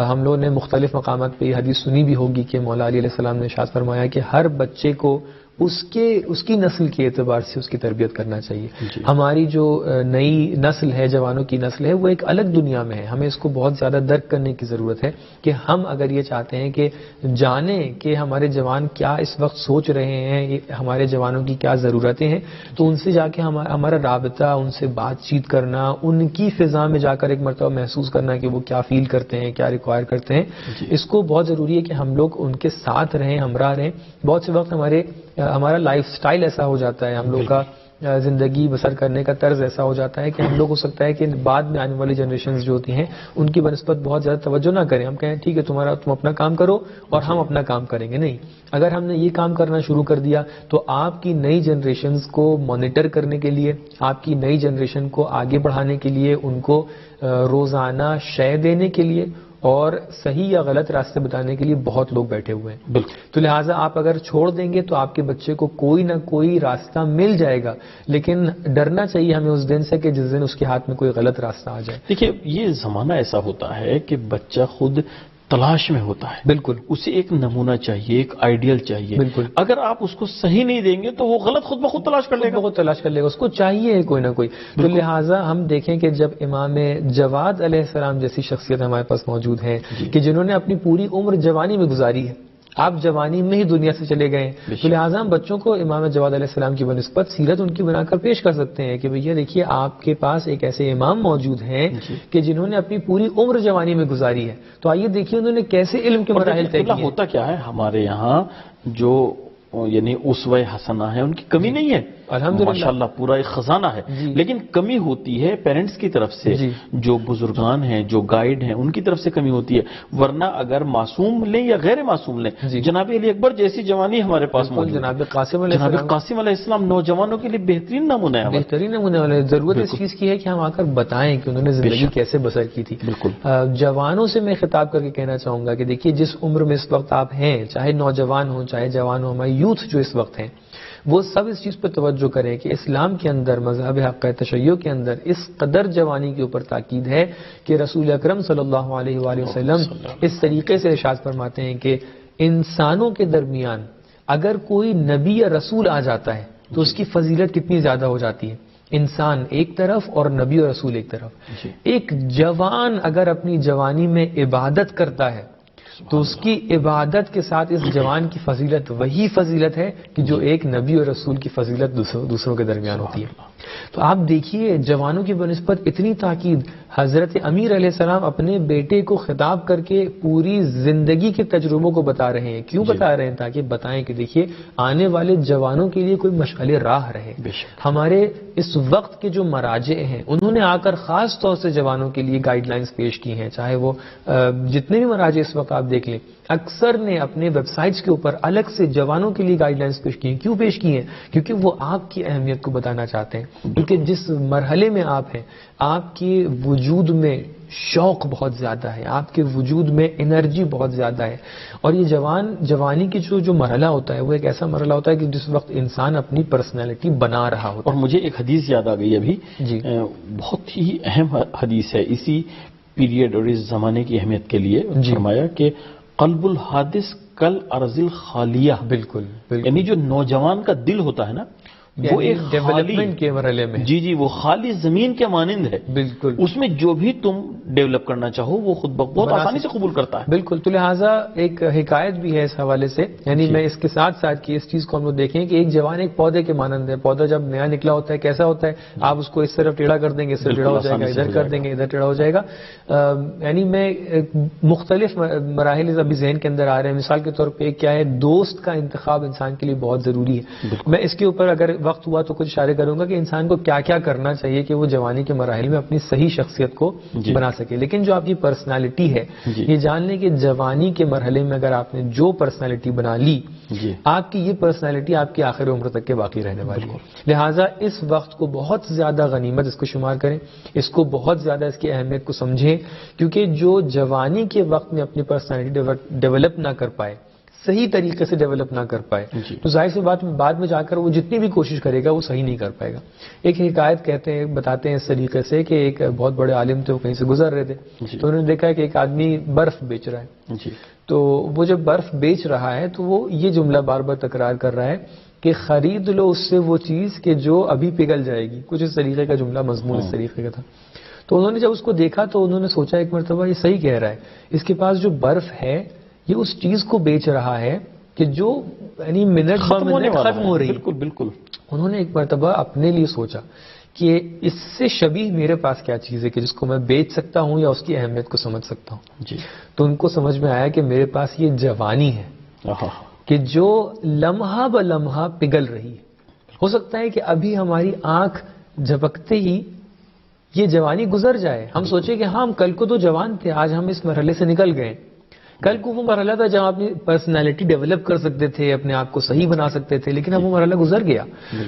ہم لوگوں نے مختلف مقامات پہ یہ حدیث سنی بھی ہوگی کہ مولا علی علیہ السلام نے ارشاد فرمایا کہ ہر بچے کو اس کی نسل کے اعتبار سے اس کی تربیت کرنا چاہیے. ہماری جو نئی نسل ہے، جوانوں کی نسل ہے، وہ ایک الگ دنیا میں ہے. ہمیں اس کو بہت زیادہ درک کرنے کی ضرورت ہے کہ ہم اگر یہ چاہتے ہیں کہ جانیں کہ ہمارے جوان کیا اس وقت سوچ رہے ہیں، ہمارے جوانوں کی کیا ضرورتیں ہیں، تو ان سے جا کے ہمارا رابطہ، ان سے بات چیت کرنا، ان کی فضا میں جا کر ایک مرتبہ محسوس کرنا کہ وہ کیا فیل کرتے ہیں، کیا ریکوائر کرتے ہیں، اس کو بہت ضروری ہے کہ ہم لوگ ان کے ساتھ رہیں، ہمراہ رہیں. بہت سے وقت ہمارا لائف سٹائل ایسا ہو جاتا ہے، ہم لوگ کا زندگی بسر کرنے کا طرز ایسا ہو جاتا ہے کہ ہم لوگ ہو سکتا ہے کہ بعد میں آنے والی جنریشنز جو ہوتی ہیں ان کی بنسبت بہت زیادہ توجہ نہ کریں. ہم کہیں ٹھیک ہے تم اپنا کام کرو اور ہم اپنا کام کریں گے. نہیں, اگر ہم نے یہ کام کرنا شروع کر دیا تو آپ کی نئی جنریشنز کو مانیٹر کرنے کے لیے, آپ کی نئی جنریشن کو آگے بڑھانے کے لیے, ان کو روزانہ شے دینے کے لیے اور صحیح یا غلط راستے بتانے کے لیے بہت لوگ بیٹھے ہوئے ہیں. تو لہٰذا آپ اگر چھوڑ دیں گے تو آپ کے بچے کو کوئی نہ کوئی راستہ مل جائے گا, لیکن ڈرنا چاہیے ہمیں اس دن سے کہ جس دن اس کے ہاتھ میں کوئی غلط راستہ آ جائے. دیکھیے یہ زمانہ ایسا ہوتا ہے کہ بچہ خود تلاش میں ہوتا ہے. بالکل, اسے ایک نمونہ چاہیے, ایک آئیڈیل چاہیے. بالکل, اگر آپ اس کو صحیح نہیں دیں گے تو وہ غلط خود بخود تلاش کر لے گا, اس کو چاہیے کوئی نہ کوئی. تو لہٰذا ہم دیکھیں کہ جب امام جواد علیہ السلام جیسی شخصیت ہمارے پاس موجود ہیں کہ جنہوں نے اپنی پوری عمر جوانی میں گزاری ہے, آپ جوانی میں ہی دنیا سے چلے گئے ہیں, تو لہٰذا ہم بچوں کو امام جواد علیہ السلام کی بنسبت سیرت ان کی بنا کر پیش کر سکتے ہیں کہ بھیا دیکھیے آپ کے پاس ایک ایسے امام موجود ہیں کہ جنہوں نے اپنی پوری عمر جوانی میں گزاری ہے, تو آئیے دیکھیے انہوں نے کیسے علم کے مراحل طے کیے. ہوتا کیا ہے ہمارے یہاں جو یعنی اسوہ حسنہ ہے ان کی کمی نہیں ہے, الحمدللہ ماشاءاللہ پورا ایک خزانہ ہے, لیکن کمی ہوتی ہے پیرنٹس کی طرف سے, جو بزرگان ہیں جو گائیڈ ہیں ان کی طرف سے کمی ہوتی ہے. ورنہ اگر معصوم لیں یا غیر معصوم لیں, جناب علی اکبر جیسی جوانی ہمارے پاس موجود ہے. جناب قاسم علیہ السلام نوجوانوں کے لیے بہترین نمونہ ہے, بہترین نمونہ ہے. ضرورت اس چیز کی ہے کہ ہم آ کر بتائیں کہ انہوں نے زندگی کیسے بسر کی تھی. بالکل, جوانوں سے میں خطاب کر کے کہنا چاہوں گا کہ دیکھیے جس عمر میں اس وقت آپ ہیں, چاہے نوجوان ہوں چاہے جوان ہوں, ہمارے یوتھ جو اس وقت ہیں وہ سب اس چیز پہ توجہ کریں کہ اسلام کے اندر, مذہب حق تشیع کے اندر اس قدر جوانی کے اوپر تاکید ہے کہ رسول اکرم صلی اللہ علیہ وآلہ وسلم اس طریقے سے ارشاد فرماتے ہیں کہ انسانوں کے درمیان اگر کوئی نبی یا رسول آ جاتا ہے تو اس کی فضیلت کتنی زیادہ ہو جاتی ہے. انسان ایک طرف اور نبی اور رسول ایک طرف. ایک جوان اگر اپنی جوانی میں عبادت کرتا ہے تو اس کی عبادت کے ساتھ اس جوان کی فضیلت وہی فضیلت ہے کہ جو ایک نبی اور رسول کی فضیلت دوسروں کے درمیان ہوتی ہے. تو آپ دیکھیے جوانوں کی بنسبت اتنی تاکید. حضرت امیر علیہ السلام اپنے بیٹے کو خطاب کر کے پوری زندگی کے تجربوں کو بتا رہے ہیں. کیوں بتا رہے ہیں؟ تاکہ بتائیں کہ دیکھیے آنے والے جوانوں کے لیے کوئی مشعل راہ رہے. ہمارے اس وقت کے جو مراجع ہیں انہوں نے آ کر خاص طور سے جوانوں کے لیے گائیڈ لائنز پیش کی ہیں. چاہے وہ جتنے بھی مراجع اس وقت آپ دیکھ لیں, اکثر نے اپنے ویب سائٹس کے اوپر الگ سے جوانوں کے لیے گائیڈ لائنز پیش کی ہیں. کیوں پیش کی ہیں؟ کیونکہ وہ آپ کی اہمیت کو بتانا چاہتے ہیں. کیونکہ جس مرحلے میں آپ ہیں آپ کے وجود میں شوق بہت زیادہ ہے, آپ کے وجود میں انرجی بہت زیادہ ہے, اور یہ جوانی کی جو مرحلہ ہوتا ہے وہ ایک ایسا مرحلہ ہوتا ہے کہ جس وقت انسان اپنی پرسنالٹی بنا رہا ہوتا ہے. اور مجھے ایک حدیث یاد آ گئی ابھی, بہت ہی اہم حدیث ہے اسی پیریڈ اور اس زمانے کی اہمیت کے لیے. فرمایا کہ قلب الحادث کل ارض الخالیہ. بالکل, یعنی جو نوجوان کا دل ہوتا ہے نا وہ ایک ڈیولپمنٹ کے مرحلے میں, وہ خالی زمین کے مانند ہے. بالکل, اس میں جو بھی تم ڈیولپ کرنا چاہو وہ خود بہت آسانی سے قبول کرتا ہے. بالکل. تو لہٰذا ایک حکایت بھی ہے اس حوالے سے, یعنی میں اس کے ساتھ ساتھ کی اس چیز کو ہم لوگ دیکھیں کہ ایک جوان ایک پودے کے مانند ہے. پودا جب نیا نکلا ہوتا ہے کیسا ہوتا ہے, آپ اس کو اس طرف ٹیڑھا کر دیں گے, اس طرف ٹیڑھا ہو جائے گا, ادھر کر دیں گے ادھر ٹیڑھا ہو جائے گا. یعنی میں مختلف مراحل ابھی ذہن کے اندر آ رہے ہیں. مثال کے طور پہ کیا ہے, دوست کا انتخاب انسان کے لیے بہت ضروری ہے. میں اس کے اوپر اگر وقت ہوا تو کچھ کروں گا کہ انسان کو کیا کیا کرنا چاہیے کہ وہ جوانی کے مراحل میں اپنی صحیح شخصیت کو بنا سکے. لیکن جو آپ کی پرسنالٹی ہے یہ جان لیں کہ جوانی کے مرحلے میں اگر آپ نے جو پرسنالٹی بنا لی, آپ کی یہ پرسنالٹی آپ کی آخر عمر تک کے باقی رہنے والی ہے. لہٰذا اس وقت کو بہت زیادہ غنیمت اس کو شمار کریں, اس کو بہت زیادہ اس کی اہمیت کو سمجھیں, کیونکہ جو جوانی کے وقت میں اپنی پرسنالٹی ڈیولپ نہ کر پائے, صحیح طریقے سے ڈیولپ نہ کر پائے, تو ظاہر سی بات بعد میں جا کر وہ جتنی بھی کوشش کرے گا وہ صحیح نہیں کر پائے گا. ایک حکایت بتاتے ہیں اس طریقے سے کہ ایک بہت بڑے عالم تھے, وہ کہیں سے گزر رہے تھے, تو انہوں نے دیکھا کہ ایک آدمی برف بیچ رہا ہے. تو وہ جب برف بیچ رہا ہے تو وہ یہ جملہ بار بار تکرار کر رہا ہے کہ خرید لو اس سے وہ چیز کہ جو ابھی پگھل جائے گی. کچھ اس طریقے کا جملہ, مضمون اس طریقے کا تھا. تو انہوں نے جب اس کو دیکھا تو انہوں نے سوچا ایک مرتبہ یہ صحیح کہہ رہا ہے, اس کے پاس جو برف ہے یہ اس چیز کو بیچ رہا ہے کہ جو یعنی منٹ ختم ہو رہی ہے. بالکل بالکل. انہوں نے ایک مرتبہ اپنے لیے سوچا کہ اس سے شبیہ میرے پاس کیا چیز ہے کہ جس کو میں بیچ سکتا ہوں یا اس کی اہمیت کو سمجھ سکتا ہوں. تو ان کو سمجھ میں آیا کہ میرے پاس یہ جوانی ہے کہ جو لمحہ بلمحہ پگھل رہی ہے. ہو سکتا ہے کہ ابھی ہماری آنکھ جھپکتے ہی یہ جوانی گزر جائے، ہم سوچیں کہ ہم کل کو تو جوان تھے، آج ہم اس مرحلے سے نکل گئے. کل کو وہ مرحلہ تھا جہاں اپنی پرسنالٹی ڈیولپ کر سکتے تھے، اپنے آپ کو صحیح بنا سکتے تھے، لیکن اب وہ مرحلہ گزر گیا.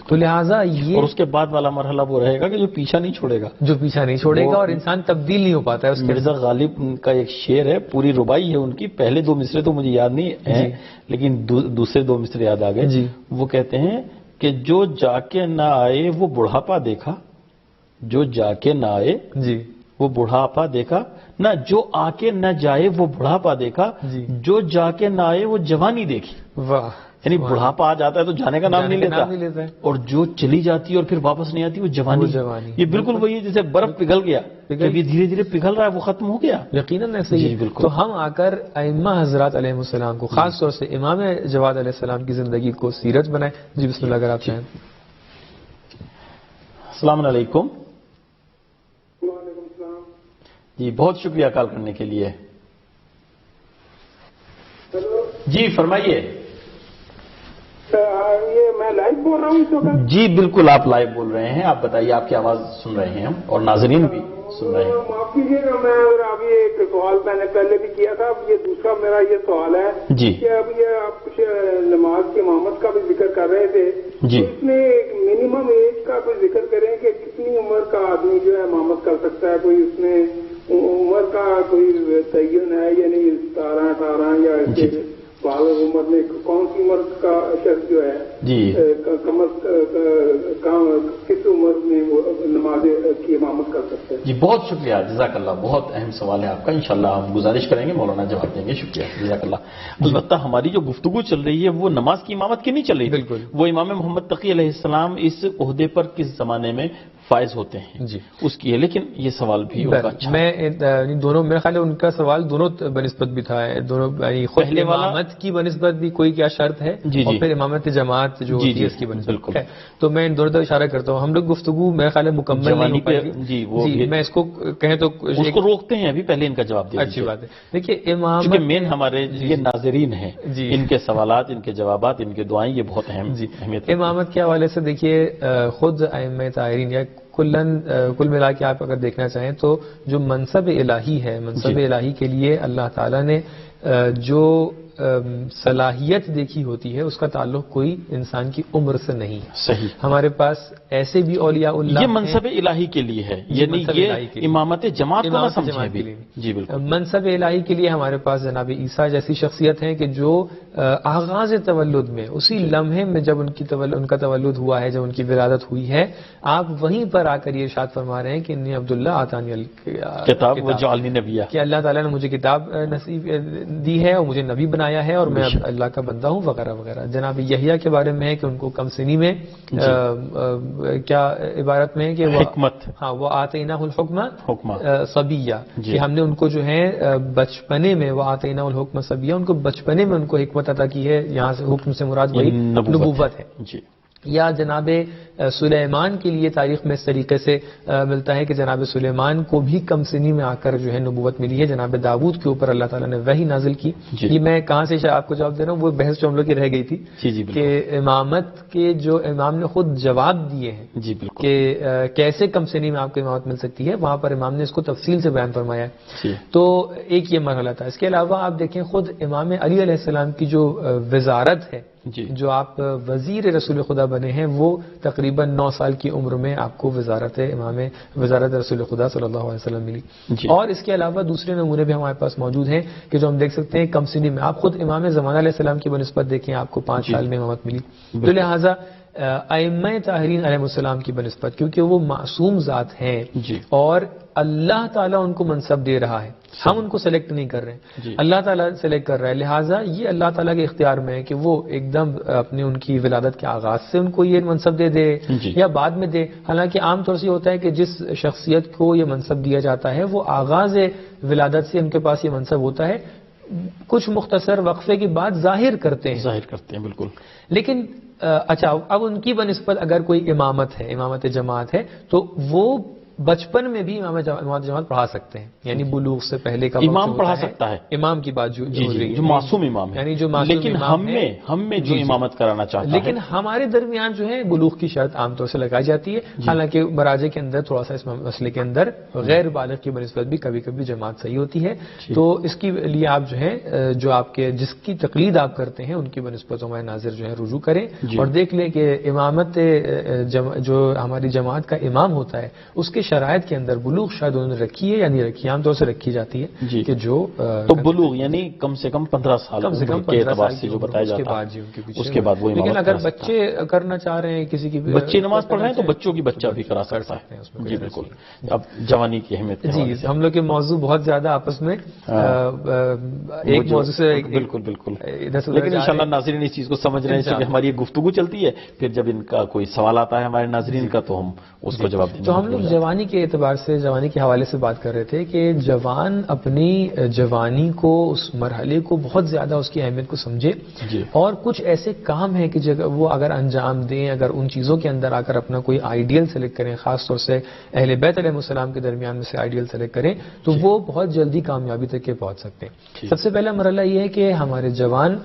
تو لہٰذا یہ، اور اس کے بعد والا مرحلہ وہ رہے گا کہ جو پیچھا نہیں چھوڑے گا، جو پیچھا نہیں چھوڑے گا، اور انسان تبدیل نہیں ہو پاتا ہے. اس مرزا غالب کا ایک شعر ہے، پوری ربائی ہے ان کی، پہلے 2 مصرے تو مجھے یاد نہیں ہیں لیکن دوسرے 2 مصرے یاد آ گئے. وہ کہتے ہیں کہ جو جا کے نہ آئے وہ بڑھاپا دیکھا، جو جا کے نہ آئے وہ بڑھاپا دیکھا، نہ جو آ کے نہ جائے وہ بڑھاپا دیکھا، جو جا کے نہ آئے وہ جوانی دیکھی. واہ، یعنی بڑھاپا آ جاتا ہے تو جانے کا نام نہیں لیتا، اور جو چلی جاتی ہے اور پھر واپس نہیں آتی وہ جوانی. یہ بالکل وہی ہے جیسے برف پگھل گیا، جب یہ دھیرے دھیرے پگھل رہا ہے وہ ختم ہو گیا. یقیناً ایسے ہی. تو ہم آ کر ائمہ حضرات علیہ السلام کو، خاص طور سے امام جواد علیہ السلام کی زندگی کو سیرت بنائیں. جی بسم اللہ، اگر آپ چاہیں. السلام علیکم. جی بہت شکریہ کال کرنے کے لیے. جی فرمائیے. یہ میں لائیو بول رہا ہوں اس وقت؟ جی بالکل آپ لائیو بول رہے ہیں، آپ بتائیے، آپ کی آواز سن رہے ہیں ہم، اور ناظرین بھی سن رہے ہیں. معاف کیجیے گا، میں ابھی ایک سوال میں نے پہلے بھی کیا تھا، اب یہ دوسرا میرا یہ سوال ہے کہ اب یہ آپ کچھ نماز کی امامت کا بھی ذکر کر رہے تھے، تو اس میں ایک منیمم ایج کا کوئی ذکر کریں کہ کتنی عمر کا آدمی جو ہے امامت کر سکتا ہے؟ کوئی اس میں عمر کا کوئی تعین ہے، یعنی 17 18 یا بالغ عمر میں کون سی عمر کا شخص جو ہے کس عمر میں نماز کی امامت کر سکتے ہیں؟ جی بہت شکریہ، جزاک اللہ. بہت اہم سوال ہے آپ کا، انشاءاللہ ہم گزارش کریں گے مولانا جواب دیں گے. شکریہ، جزاک اللہ. البتہ ہماری جو گفتگو چل رہی ہے وہ نماز کی امامت کی نہیں چل رہی. بالکل. وہ امام محمد تقی علیہ السلام اس عہدے پر کس زمانے میں فائز ہوتے ہیں اس کی ہے، لیکن یہ سوال بھی ہوگا. میں دونوں، میرے خیال ہے ان کا سوال دونوں بنسبت بھی تھا، دونوں پہلے امامت کی بنسبت بھی کوئی کیا شرط ہے، اور پھر امامت جماعت جو اس کی بنسبت ہے. تو میں ان دونوں طرف اشارہ کرتا ہوں. ہم لوگ گفتگو میرے خیال ہے مکمل نہیں ہو پائے گی. میں اس کو کہیں تو اس کو روکتے ہیں ابھی، پہلے ان کا جواب دیں. اچھی بات ہے. دیکھیے امامت مین ہمارے یہ ناظرین ہیں، ان کے سوالات، ان کے جوابات، ان کے دعائیں یہ بہت اہم اہمیت. امامت کے حوالے سے دیکھیے خود ائمہ طاہرین یا کل ملا کے آپ اگر دیکھنا چاہیں تو جو منصب الہی ہے، منصب الہی کے لیے اللہ تعالیٰ نے جو صلاحیت دیکھی ہوتی ہے اس کا تعلق کوئی انسان کی عمر سے نہیں. صحیح. ہمارے پاس ایسے بھی اولیاء اللہ یہ منصب الہی کے لیے ہے، یعنی یہ امامت جماعت کو نہ سمجھیں بھی. جی بالکل. منصب الہی کے لیے ہمارے پاس جناب عیسیٰ جیسی شخصیت ہیں کہ جو آغاز تولد میں، اسی لمحے میں جب ان کا تولد ہوا ہے، جب ان کی ولادت ہوئی ہے، آپ وہیں پر آ کر یہ ارشاد فرما رہے ہیں کہ انی عبداللہ آتانی کتاب وجعلنی نبیہ، کہ اللہ تعالیٰ نے مجھے کتاب نصیب دی ہے اور مجھے نبی بنایا ہے اور میں اللہ کا بندہ ہوں، وغیرہ وغیرہ. جناب یحییٰ کے بارے میں ہے کہ ان کو کم سنی میں کیا عبارت میں ہے کہ حکمت، ہاں وہ آتیناہ الحکم صبیہ، کہ ہم نے ان کو جو ہے بچپنے میں، وہ آتیناہ الحکم صبیہ، ان کو بچپنے میں ان کو حکمت عطا کی ہے. یہاں سے حکم سے مراد وہی نبوت ہے. یا جناب سلیمان کے لیے تاریخ میں اس طریقے سے ملتا ہے کہ جناب سلیمان کو بھی کم سنی میں آ کر جو ہے نبوت ملی ہے. جناب داؤد کے اوپر اللہ تعالیٰ نے وحی نازل کی. یہ میں کہاں سے آپ کو جواب دے رہا ہوں، وہ بحث جو ہم لوگ کی رہ گئی تھی کہ امامت کے جو امام نے خود جواب دیے ہیں کہ کیسے کم سنی میں آپ کو امامت مل سکتی ہے، وہاں پر امام نے اس کو تفصیل سے بیان فرمایا ہے. تو ایک یہ مرحلہ تھا. اس کے علاوہ آپ دیکھیں خود امام علی علیہ السلام کی جو وزارت ہے، جو آپ وزیر رسول خدا بنے ہیں، وہ تقریباً 9 سال کی عمر میں آپ کو وزارت رسول خدا صلی اللہ علیہ وسلم ملی. اور اس کے علاوہ دوسرے نمونے بھی ہمارے پاس موجود ہیں کہ جو ہم دیکھ سکتے ہیں کم سنی میں. آپ خود امام زمانہ علیہ السلام کی بنسبت دیکھیں، آپ کو 5 سال میں امامت ملی. تو لہٰذا ائمہ طاہرین علیہ السلام کی بنسبت، کیونکہ وہ معصوم ذات ہیں اور اللہ تعالیٰ ان کو منصب دے رہا ہے، ہم ان کو سلیکٹ نہیں کر رہے ہیں، اللہ تعالیٰ سلیکٹ کر رہا ہے. لہٰذا یہ اللہ تعالیٰ کے اختیار میں ہے کہ وہ ایک دم اپنے ان کی ولادت کے آغاز سے ان کو یہ منصب دے دے یا بعد میں دے. حالانکہ عام طور سے ہوتا ہے کہ جس شخصیت کو یہ منصب دیا جاتا ہے وہ آغاز ولادت سے ان کے پاس یہ منصب ہوتا ہے، کچھ مختصر وقفے کے بعد ظاہر کرتے ہیں. بالکل. لیکن اچھا اب ان کی بنسبت اگر کوئی امامت ہے، امامت جماعت ہے، تو وہ بچپن میں بھی امام جماعت پڑھا سکتے ہیں، یعنی بلوغ سے پہلے کا امام پڑھا سکتا ہے، امام کی بات جو معصوم امام ہے، یعنی جو معصوم لیکن ہم میں جو امامت کرانا چاہتا ہے، لیکن ہمارے درمیان جو ہے بلوغ کی شرط عام طور سے لگائی جاتی ہے، حالانکہ مراجع کے اندر تھوڑا سا اس مسئلے کے اندر غیر بالغ کی بنسبت بھی کبھی کبھی جماعت صحیح ہوتی ہے، تو اس کے لیے آپ جو ہے جو آپ کے جس کی تقلید آپ کرتے ہیں ان کی بنسبت ہمارے ناظر جو ہے رجوع کریں اور دیکھ لیں کہ امامت جو ہماری جماعت کا امام ہوتا ہے اس کے شرائط کے اندر بلوغ شاید انہوں نے رکھی ہے یا نہیں رکھی ہے، عام طور سے رکھی جاتی ہے کہ جو تو بلوغ یعنی کم سے کم 15 سال کے اعتبار سے جو بتایا جاتا ہے اس کے بعد وہ امامت، لیکن اگر بچے کرنا چاہ رہے ہیں کسی کی بچے نماز پڑھ رہے ہیں تو بچوں کی بچہ بھی کرا سکتا ہے، جی بالکل۔ اب جوانی کی اہمیت، جی ہم لوگ کے موضوع بہت زیادہ آپس میں ایک موضوع سے بالکل لیکن انشاءاللہ ناظرین اس چیز کو سمجھ رہے ہیں کہ ہماری ایک گفتگو چلتی ہے، پھر جب ان کا کوئی سوال آتا ہے ہمارے ناظرین کا تو ہم اس کو جواب دیں۔ تو ہم لوگ جوانی کے اعتبار سے جوانی کے حوالے سے بات کر رہے تھے کہ جوان اپنی جوانی کو اس مرحلے کو بہت زیادہ اس کی اہمیت کو سمجھے اور کچھ ایسے کام ہیں کہ وہ اگر انجام دیں، اگر ان چیزوں کے اندر آ کر اپنا کوئی آئیڈیل سلیکٹ کریں، خاص طور سے اہل بیت علیہ السلام کے درمیان میں سے آئیڈیل سلیکٹ کریں تو وہ بہت جلدی کامیابی تک کے پہنچ سکتے ہیں۔ سب سے پہلا مرحلہ یہ ہے کہ ہمارے جوان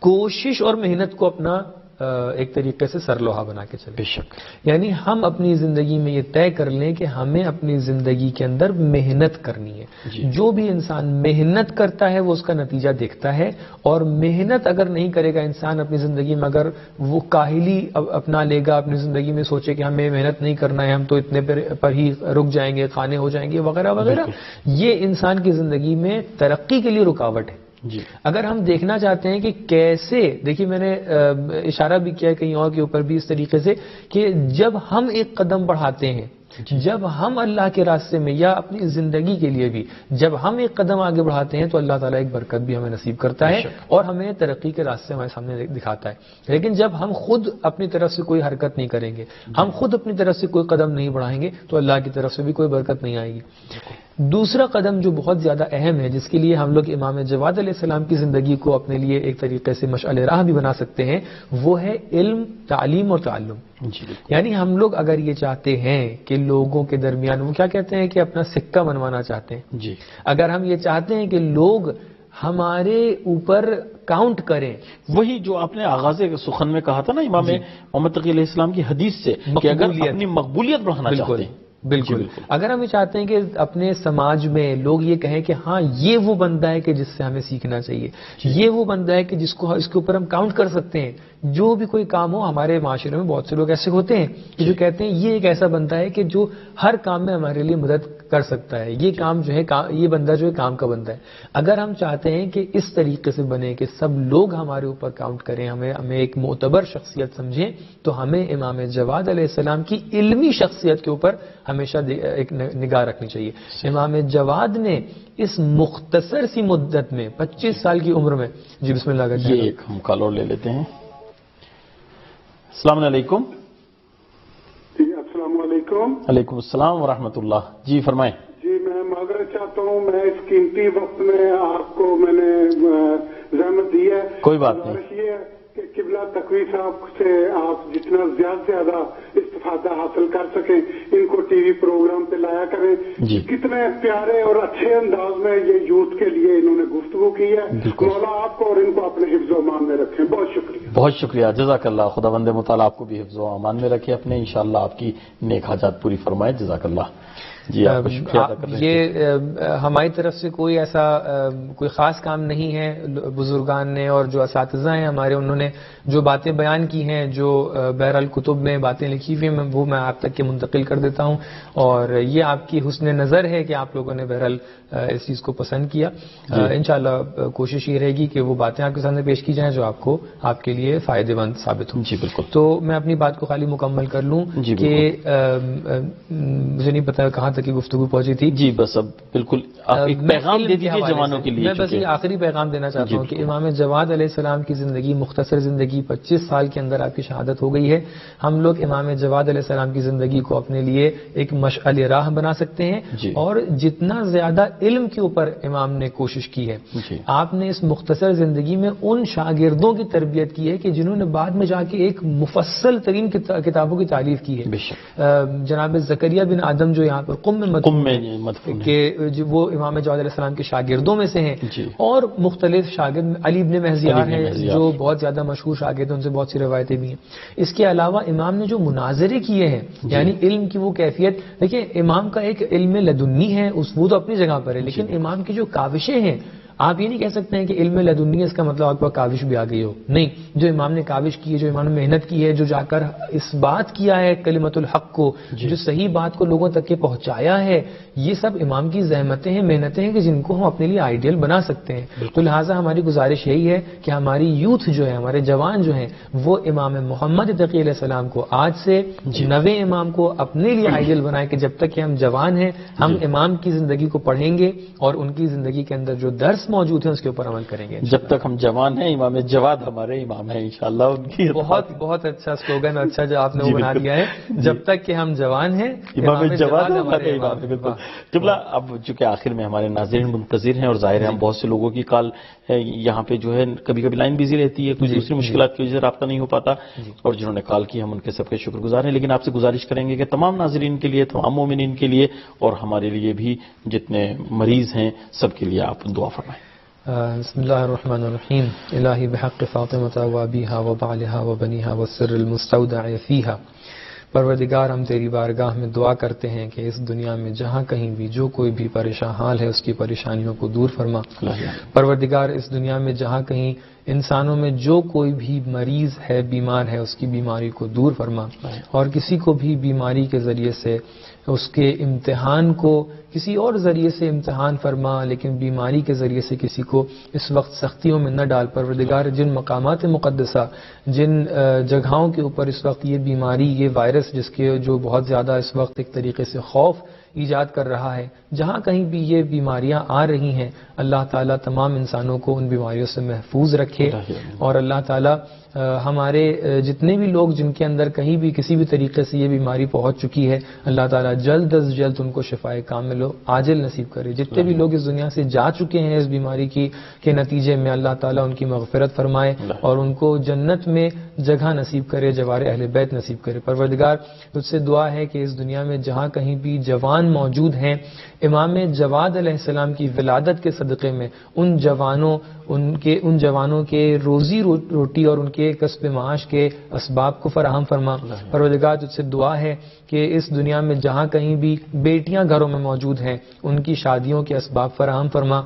کوشش اور محنت کو اپنا ایک طریقے سے سرلوہا بنا کے چلیں، بے شک، یعنی ہم اپنی زندگی میں یہ طے کر لیں کہ ہمیں اپنی زندگی کے اندر محنت کرنی ہے۔ جو بھی انسان محنت کرتا ہے وہ اس کا نتیجہ دیکھتا ہے، اور محنت اگر نہیں کرے گا انسان اپنی زندگی میں، اگر وہ کاہلی اپنا لے گا اپنی زندگی میں، سوچے کہ ہمیں محنت نہیں کرنا ہے، ہم تو اتنے پر ہی رک جائیں گے، کھانے ہو جائیں گے وغیرہ وغیرہ، یہ انسان کی زندگی میں ترقی کے لیے رکاوٹ ہے۔ اگر ہم دیکھنا چاہتے ہیں کہ کیسے، دیکھیے میں نے اشارہ بھی کیا کہیں اور کے اوپر بھی اس طریقے سے کہ جب ہم ایک قدم بڑھاتے ہیں، جب ہم اللہ کے راستے میں یا اپنی زندگی کے لیے بھی جب ہم ایک قدم آگے بڑھاتے ہیں تو اللہ تعالیٰ ایک برکت بھی ہمیں نصیب کرتا ہے اور ہمیں ترقی کے راستے ہمارے سامنے دکھاتا ہے۔ لیکن جب ہم خود اپنی طرف سے کوئی حرکت نہیں کریں گے، ہم خود اپنی طرف سے کوئی قدم نہیں بڑھائیں گے تو اللہ کی طرف سے بھی کوئی برکت نہیں آئے گی۔ دوسرا قدم جو بہت زیادہ اہم ہے، جس کے لیے ہم لوگ امام جواد علیہ السلام کی زندگی کو اپنے لیے ایک طریقے سے مشعل راہ بھی بنا سکتے ہیں، وہ ہے علم، تعلیم اور تعلم۔ یعنی ہم لوگ اگر یہ چاہتے ہیں کہ لوگوں کے درمیان، وہ کیا کہتے ہیں کہ اپنا سکہ بنوانا چاہتے ہیں، اگر ہم یہ چاہتے ہیں کہ لوگ ہمارے اوپر کاؤنٹ کریں، وہی جو آپ نے آغاز سخن میں کہا تھا نا امام محمد تقی علیہ السلام کی حدیث سے کہ اگر اپنی مقبولیت بڑھانا چاہتے ہیں، بالکل اگر ہم یہ چاہتے ہیں کہ اپنے سماج میں لوگ یہ کہیں کہ ہاں یہ وہ بندہ ہے کہ جس سے ہمیں سیکھنا چاہیے، یہ وہ بندہ ہے کہ جس کو اس کے اوپر ہم کاؤنٹ کر سکتے ہیں، جو بھی کوئی کام ہو، ہمارے معاشرے میں بہت سے لوگ ایسے ہوتے ہیں کہ جو کہتے ہیں یہ ایک ایسا بندہ ہے کہ جو ہر کام میں ہمارے لیے مدد کر سکتا ہے، یہ کام جو ہے یہ بندہ جو ہے کام کا بندہ ہے۔ اگر ہم چاہتے ہیں کہ اس طریقے سے بنے کہ سب لوگ ہمارے اوپر کاؤنٹ کریں، ہمیں ایک معتبر شخصیت سمجھیں، تو ہمیں امام جواد علیہ السلام کی علمی شخصیت کے اوپر ہمیشہ ایک نگاہ رکھنی چاہیے۔ امام جواد نے اس مختصر سی مدت میں 25 سال کی عمر میں، جی بسم اللہ کا یہ ایک ہم کال اور لے لیتے ہیں۔ السلام علیکم۔ جی السلام علیکم۔ وعلیکم السلام ورحمۃ اللہ، جی فرمائیں۔ جی میں معذرت چاہتا ہوں، میں اس قیمتی وقت میں آپ کو میں نے زحمت دی ہے، کوئی بات نہیں۔ یہ ہے کہ قبلہ تقوی صاحب سے آپ جتنا زیادہ سے زیادہ استفادہ حاصل کر سکیں، ان کو ٹی وی پروگرام پہ لایا کریں۔ کتنے پیارے اور اچھے انداز میں یہ یوتھ کے لیے انہوں نے گفتگو کی ہے، مولا آپ کو اور ان کو اپنے حفظ و امان میں رکھیں۔ بہت شکریہ، بہت شکریہ، جزاک اللہ، خدا بند مطالعہ آپ کو بھی حفظ و امان میں رکھے، اپنے انشاءاللہ آپ کی نیک حاجات پوری فرمائے، جزاک اللہ۔ جی آپ کا شکریہ ادا کر رہے ہیں۔ یہ ہماری طرف سے کوئی ایسا کوئی خاص کام نہیں ہے، بزرگان نے اور جو اساتذہ ہیں ہمارے، انہوں نے جو باتیں بیان کی ہیں، جو بہرحال کتب میں باتیں لکھی ہوئی ہیں، وہ میں آپ تک کے منتقل کر دیتا ہوں، اور یہ آپ کی حسن نظر ہے کہ آپ لوگوں نے بہرحال اس چیز کو پسند کیا۔ انشاءاللہ کوشش یہ رہے گی کہ وہ باتیں آپ کے سامنے پیش کی جائیں جو آپ کے لیے فائدے مند ثابت ہوں۔ جی بالکل۔ تو میں اپنی بات کو خالی مکمل کر لوں کہ مجھے نہیں پتا کہاں تک کی گفتگو پہنچی تھی. جی بس اب بالکل آپ ایک پیغام دے دیجیے جوانوں کے لیے. میں بس یہ آخری پیغام دینا چاہتا ہوں کہ امام جواد علیہ السلام کی زندگی, مختصر زندگی, 25 سال کے اندر آپ کی شہادت ہو گئی ہے. ہم لوگ امام جواد علیہ السلام کی زندگی کو اپنے لیے ایک مشعل راہ بنا سکتے ہیں, اور جتنا زیادہ علم کے اوپر امام نے کوشش کی ہے, آپ نے اس مختصر زندگی میں ان شاگردوں کی تربیت کی ہے کہ جنہوں نے بعد میں جا کے ایک مفصل ترین کتابوں کی تالیف کی ہے. جناب زکریا بن آدم جو یہاں پر قم میں کہ وہ امام جواد علیہ السلام کے شاگردوں میں سے ہیں, اور مختلف شاگرد علی بن مہزیار ہیں جو بہت زیادہ مشہور شاگرد ہیں, ان سے بہت سی روایتیں بھی ہیں. اس کے علاوہ امام نے جو مناظرے کیے ہیں, یعنی علم کی وہ کیفیت, دیکھیں امام کا ایک علم لدنی ہے, وہ تو اپنی جگہ پر ہے, لیکن امام کی جو کاوشیں ہیں, آپ یہ نہیں کہہ سکتے ہیں کہ علم لدنی ہے اس کا مطلب آپ کو کاوش بھی آ گئی ہو. نہیں, جو امام نے کاوش کی ہے, جو امام نے محنت کی ہے, جو جا کر اس بات کیا ہے کلمت الحق کو, جو صحیح بات کو لوگوں تک کے پہنچایا ہے, یہ سب امام کی زحمتیں ہیں, محنتیں ہیں کہ جن کو ہم اپنے لیے آئیڈیل بنا سکتے ہیں. تو لہٰذا ہماری گزارش یہی ہے کہ ہماری یوتھ جو ہے, ہمارے جوان جو ہیں, وہ امام محمد تقی علیہ السلام کو آج سے نوے امام کو اپنے لیے آئیڈیل بنائیں کہ جب تک کہ ہم جوان ہیں ہم امام کی زندگی کو پڑھیں گے اور ان کی زندگی کے اندر جو درس موجود ہیں اس کے اوپر عمل کریں گے. جب تک ہم جوان ہیں امام جواد ہمارے امام ہیں انشاءاللہ. ان کی بہت اچھا سلوگن, اچھا جو آپ نے وہ بنا دیا ہے, جب تک کہ ہم جوان ہیں امام جواد ہمارے امام ہیں. بالکل. قبلہ اب چونکہ آخر میں ہمارے ناظرین منتظر ہیں, اور ظاہر ہے ہم بہت سے لوگوں کی کال یہاں پہ جو ہے کبھی کبھی لائن بزی رہتی ہے, کچھ دوسری مشکلات کی وجہ سے رابطہ نہیں ہو پاتا, اور جنہوں نے کال کی ہم ان کے سب کے شکر گزار ہیں. لیکن آپ سے گزارش کریں گے کہ تمام ناظرین کے لیے, تمام مومنین کے لیے, اور ہمارے لیے بھی جتنے مریض ہیں سب کے لیے آپ دعا فرمائیں. بسم اللہ الرحمن الرحیم. الہی بحق فاطمہ و ابیہا و بعلہا و بنیہا والسر المستودع فیہا. پروردگار ہم تیری بارگاہ میں دعا کرتے ہیں کہ اس دنیا میں جہاں کہیں بھی جو کوئی بھی پریشان حال ہے اس کی پریشانیوں کو دور فرما. پروردگار اس دنیا میں جہاں کہیں انسانوں میں جو کوئی بھی مریض ہے, بیمار ہے, اس کی بیماری کو دور فرما, اور کسی کو بھی بیماری کے ذریعے سے اس کے امتحان کو کسی اور ذریعے سے امتحان فرما, لیکن بیماری کے ذریعے سے کسی کو اس وقت سختیوں میں نہ ڈال. پروردگار جن مقامات مقدسہ, جن جگہوں کے اوپر اس وقت یہ بیماری, یہ وائرس جس کے جو بہت زیادہ اس وقت ایک طریقے سے خوف ایجاد کر رہا ہے, جہاں کہیں بھی یہ بیماریاں آ رہی ہیں, اللہ تعالیٰ تمام انسانوں کو ان بیماریوں سے محفوظ رکھے, اور اللہ تعالیٰ ہمارے جتنے بھی لوگ جن کے اندر کہیں بھی کسی بھی طریقے سے یہ بیماری پہنچ چکی ہے, اللہ تعالیٰ جلد از جلد ان کو شفائے کامل و عاجل نصیب کرے. جتنے بھی لوگ اس دنیا سے جا چکے ہیں اس بیماری کے نتیجے میں, اللہ تعالیٰ ان کی مغفرت فرمائے اور ان کو جنت میں جگہ نصیب کرے, جوار اہل بیت نصیب کرے. پروردگار تجھ سے دعا ہے کہ اس دنیا میں جہاں کہیں بھی جوان موجود ہیں, امام جواد علیہ السلام کی ولادت کے صدقے میں ان جوانوں کے روزی روٹی اور ان کے کسب معاش کے اسباب کو فراہم فرما. پروردگار تجھ سے دعا ہے کہ اس دنیا میں جہاں کہیں بھی بیٹیاں گھروں میں موجود ہیں ان کی شادیوں کے اسباب فراہم فرما.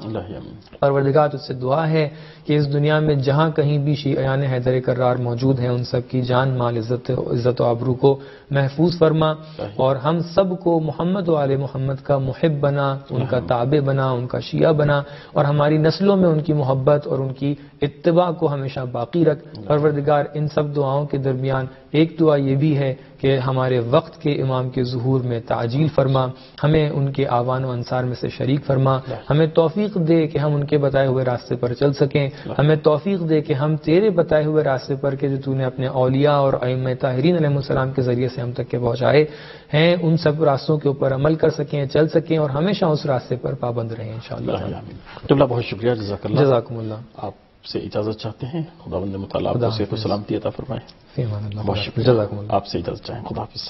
پروردگار تجھ سے دعا ہے کہ اس دنیا میں جہاں کہیں بھی شیعان حیدر کرار موجود ہیں ان سب کی جان مال عزت و آبرو کو محفوظ فرما, اور ہم سب کو محمد و آل محمد کا محب بنا, ان کا تابع بنا, ان کا شیعہ بنا, اور ہماری نسلوں میں ان کی محبت اور ان کی اتباع کو ہمیشہ باقی رکھ. پروردگار ان سب دعاؤں کے درمیان ایک دعا یہ بھی ہے کہ ہمارے وقت کے امام کے ظہور میں تعجیل فرما, ہمیں ان کے آوان و انصار میں سے شریک فرما, ہمیں توفیق دے کہ ہم ان کے بتائے ہوئے راستے پر چل سکیں, ہمیں توفیق دے کہ ہم تیرے بتائے ہوئے راستے پر کہ جو تو نے اپنے اولیاء اور ائمہ طاہرین علیہ السلام کے ذریعے سے ہم تک کے پہنچائے ہیں, ان سب راستوں کے اوپر عمل کر سکیں, چل سکیں, اور ہمیشہ اس راستے پر پابند رہیں انشاءاللہ. بہت شکریہ, جزاکم اللہ. آپ سے اجازت چاہتے ہیں, خداوند متعال آپ کو صحت و سلامتی عطا فرمائے. بہت شکریہ, آپ سے اجازت چاہیں, خدا حافظ.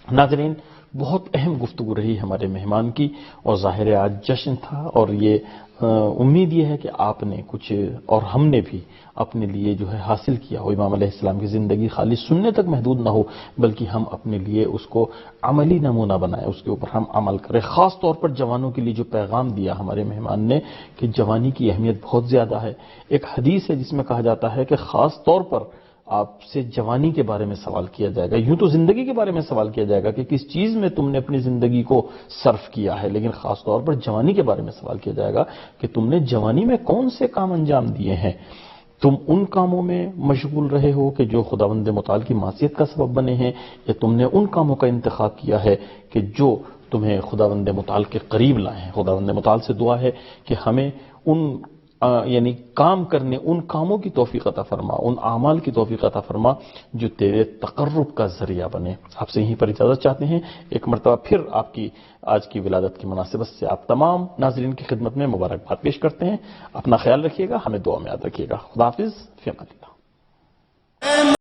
ناظرین, بہت اہم گفتگو رہی ہمارے مہمان کی, اور ظاہر آج جشن تھا, اور یہ امید یہ ہے کہ آپ نے کچھ اور ہم نے بھی اپنے لیے جو ہے حاصل کیا ہو. امام علیہ السلام کی زندگی خالی سننے تک محدود نہ ہو, بلکہ ہم اپنے لیے اس کو عملی نمونہ بنائیں, اس کے اوپر ہم عمل کریں. خاص طور پر جوانوں کے لیے جو پیغام دیا ہمارے مہمان نے کہ جوانی کی اہمیت بہت زیادہ ہے. ایک حدیث ہے جس میں کہا جاتا ہے کہ خاص طور پر آپ سے جوانی کے بارے میں سوال کیا جائے گا, یوں تو زندگی کے بارے میں سوال کیا جائے گا کہ کس چیز میں تم نے اپنی زندگی کو صرف کیا ہے, لیکن خاص طور پر جوانی کے بارے میں سوال کیا جائے گا کہ تم نے جوانی میں کون سے کام انجام دیے ہیں. تم ان کاموں میں مشغول رہے ہو کہ جو خداوند متعال کی معصیت کا سبب بنے ہیں, یا تم نے ان کاموں کا انتخاب کیا ہے کہ جو تمہیں خداوند متعال کے قریب لائیں. خداوند متعال سے دعا ہے کہ ہمیں ان یعنی کام کرنے، ان کاموں کی توفیق عطا فرما، ان اعمال کی توفیق عطا فرما جو تیرے تقرب کا ذریعہ بنے. آپ سے یہیں پر اجازت چاہتے ہیں. ایک مرتبہ پھر آپ کی آج کی ولادت کی مناسبت سے آپ تمام ناظرین کی خدمت میں مبارکباد پیش کرتے ہیں. اپنا خیال رکھیے گا، ہمیں دعا میں یاد رکھیے گا. خدا حافظ، فی امان اللہ.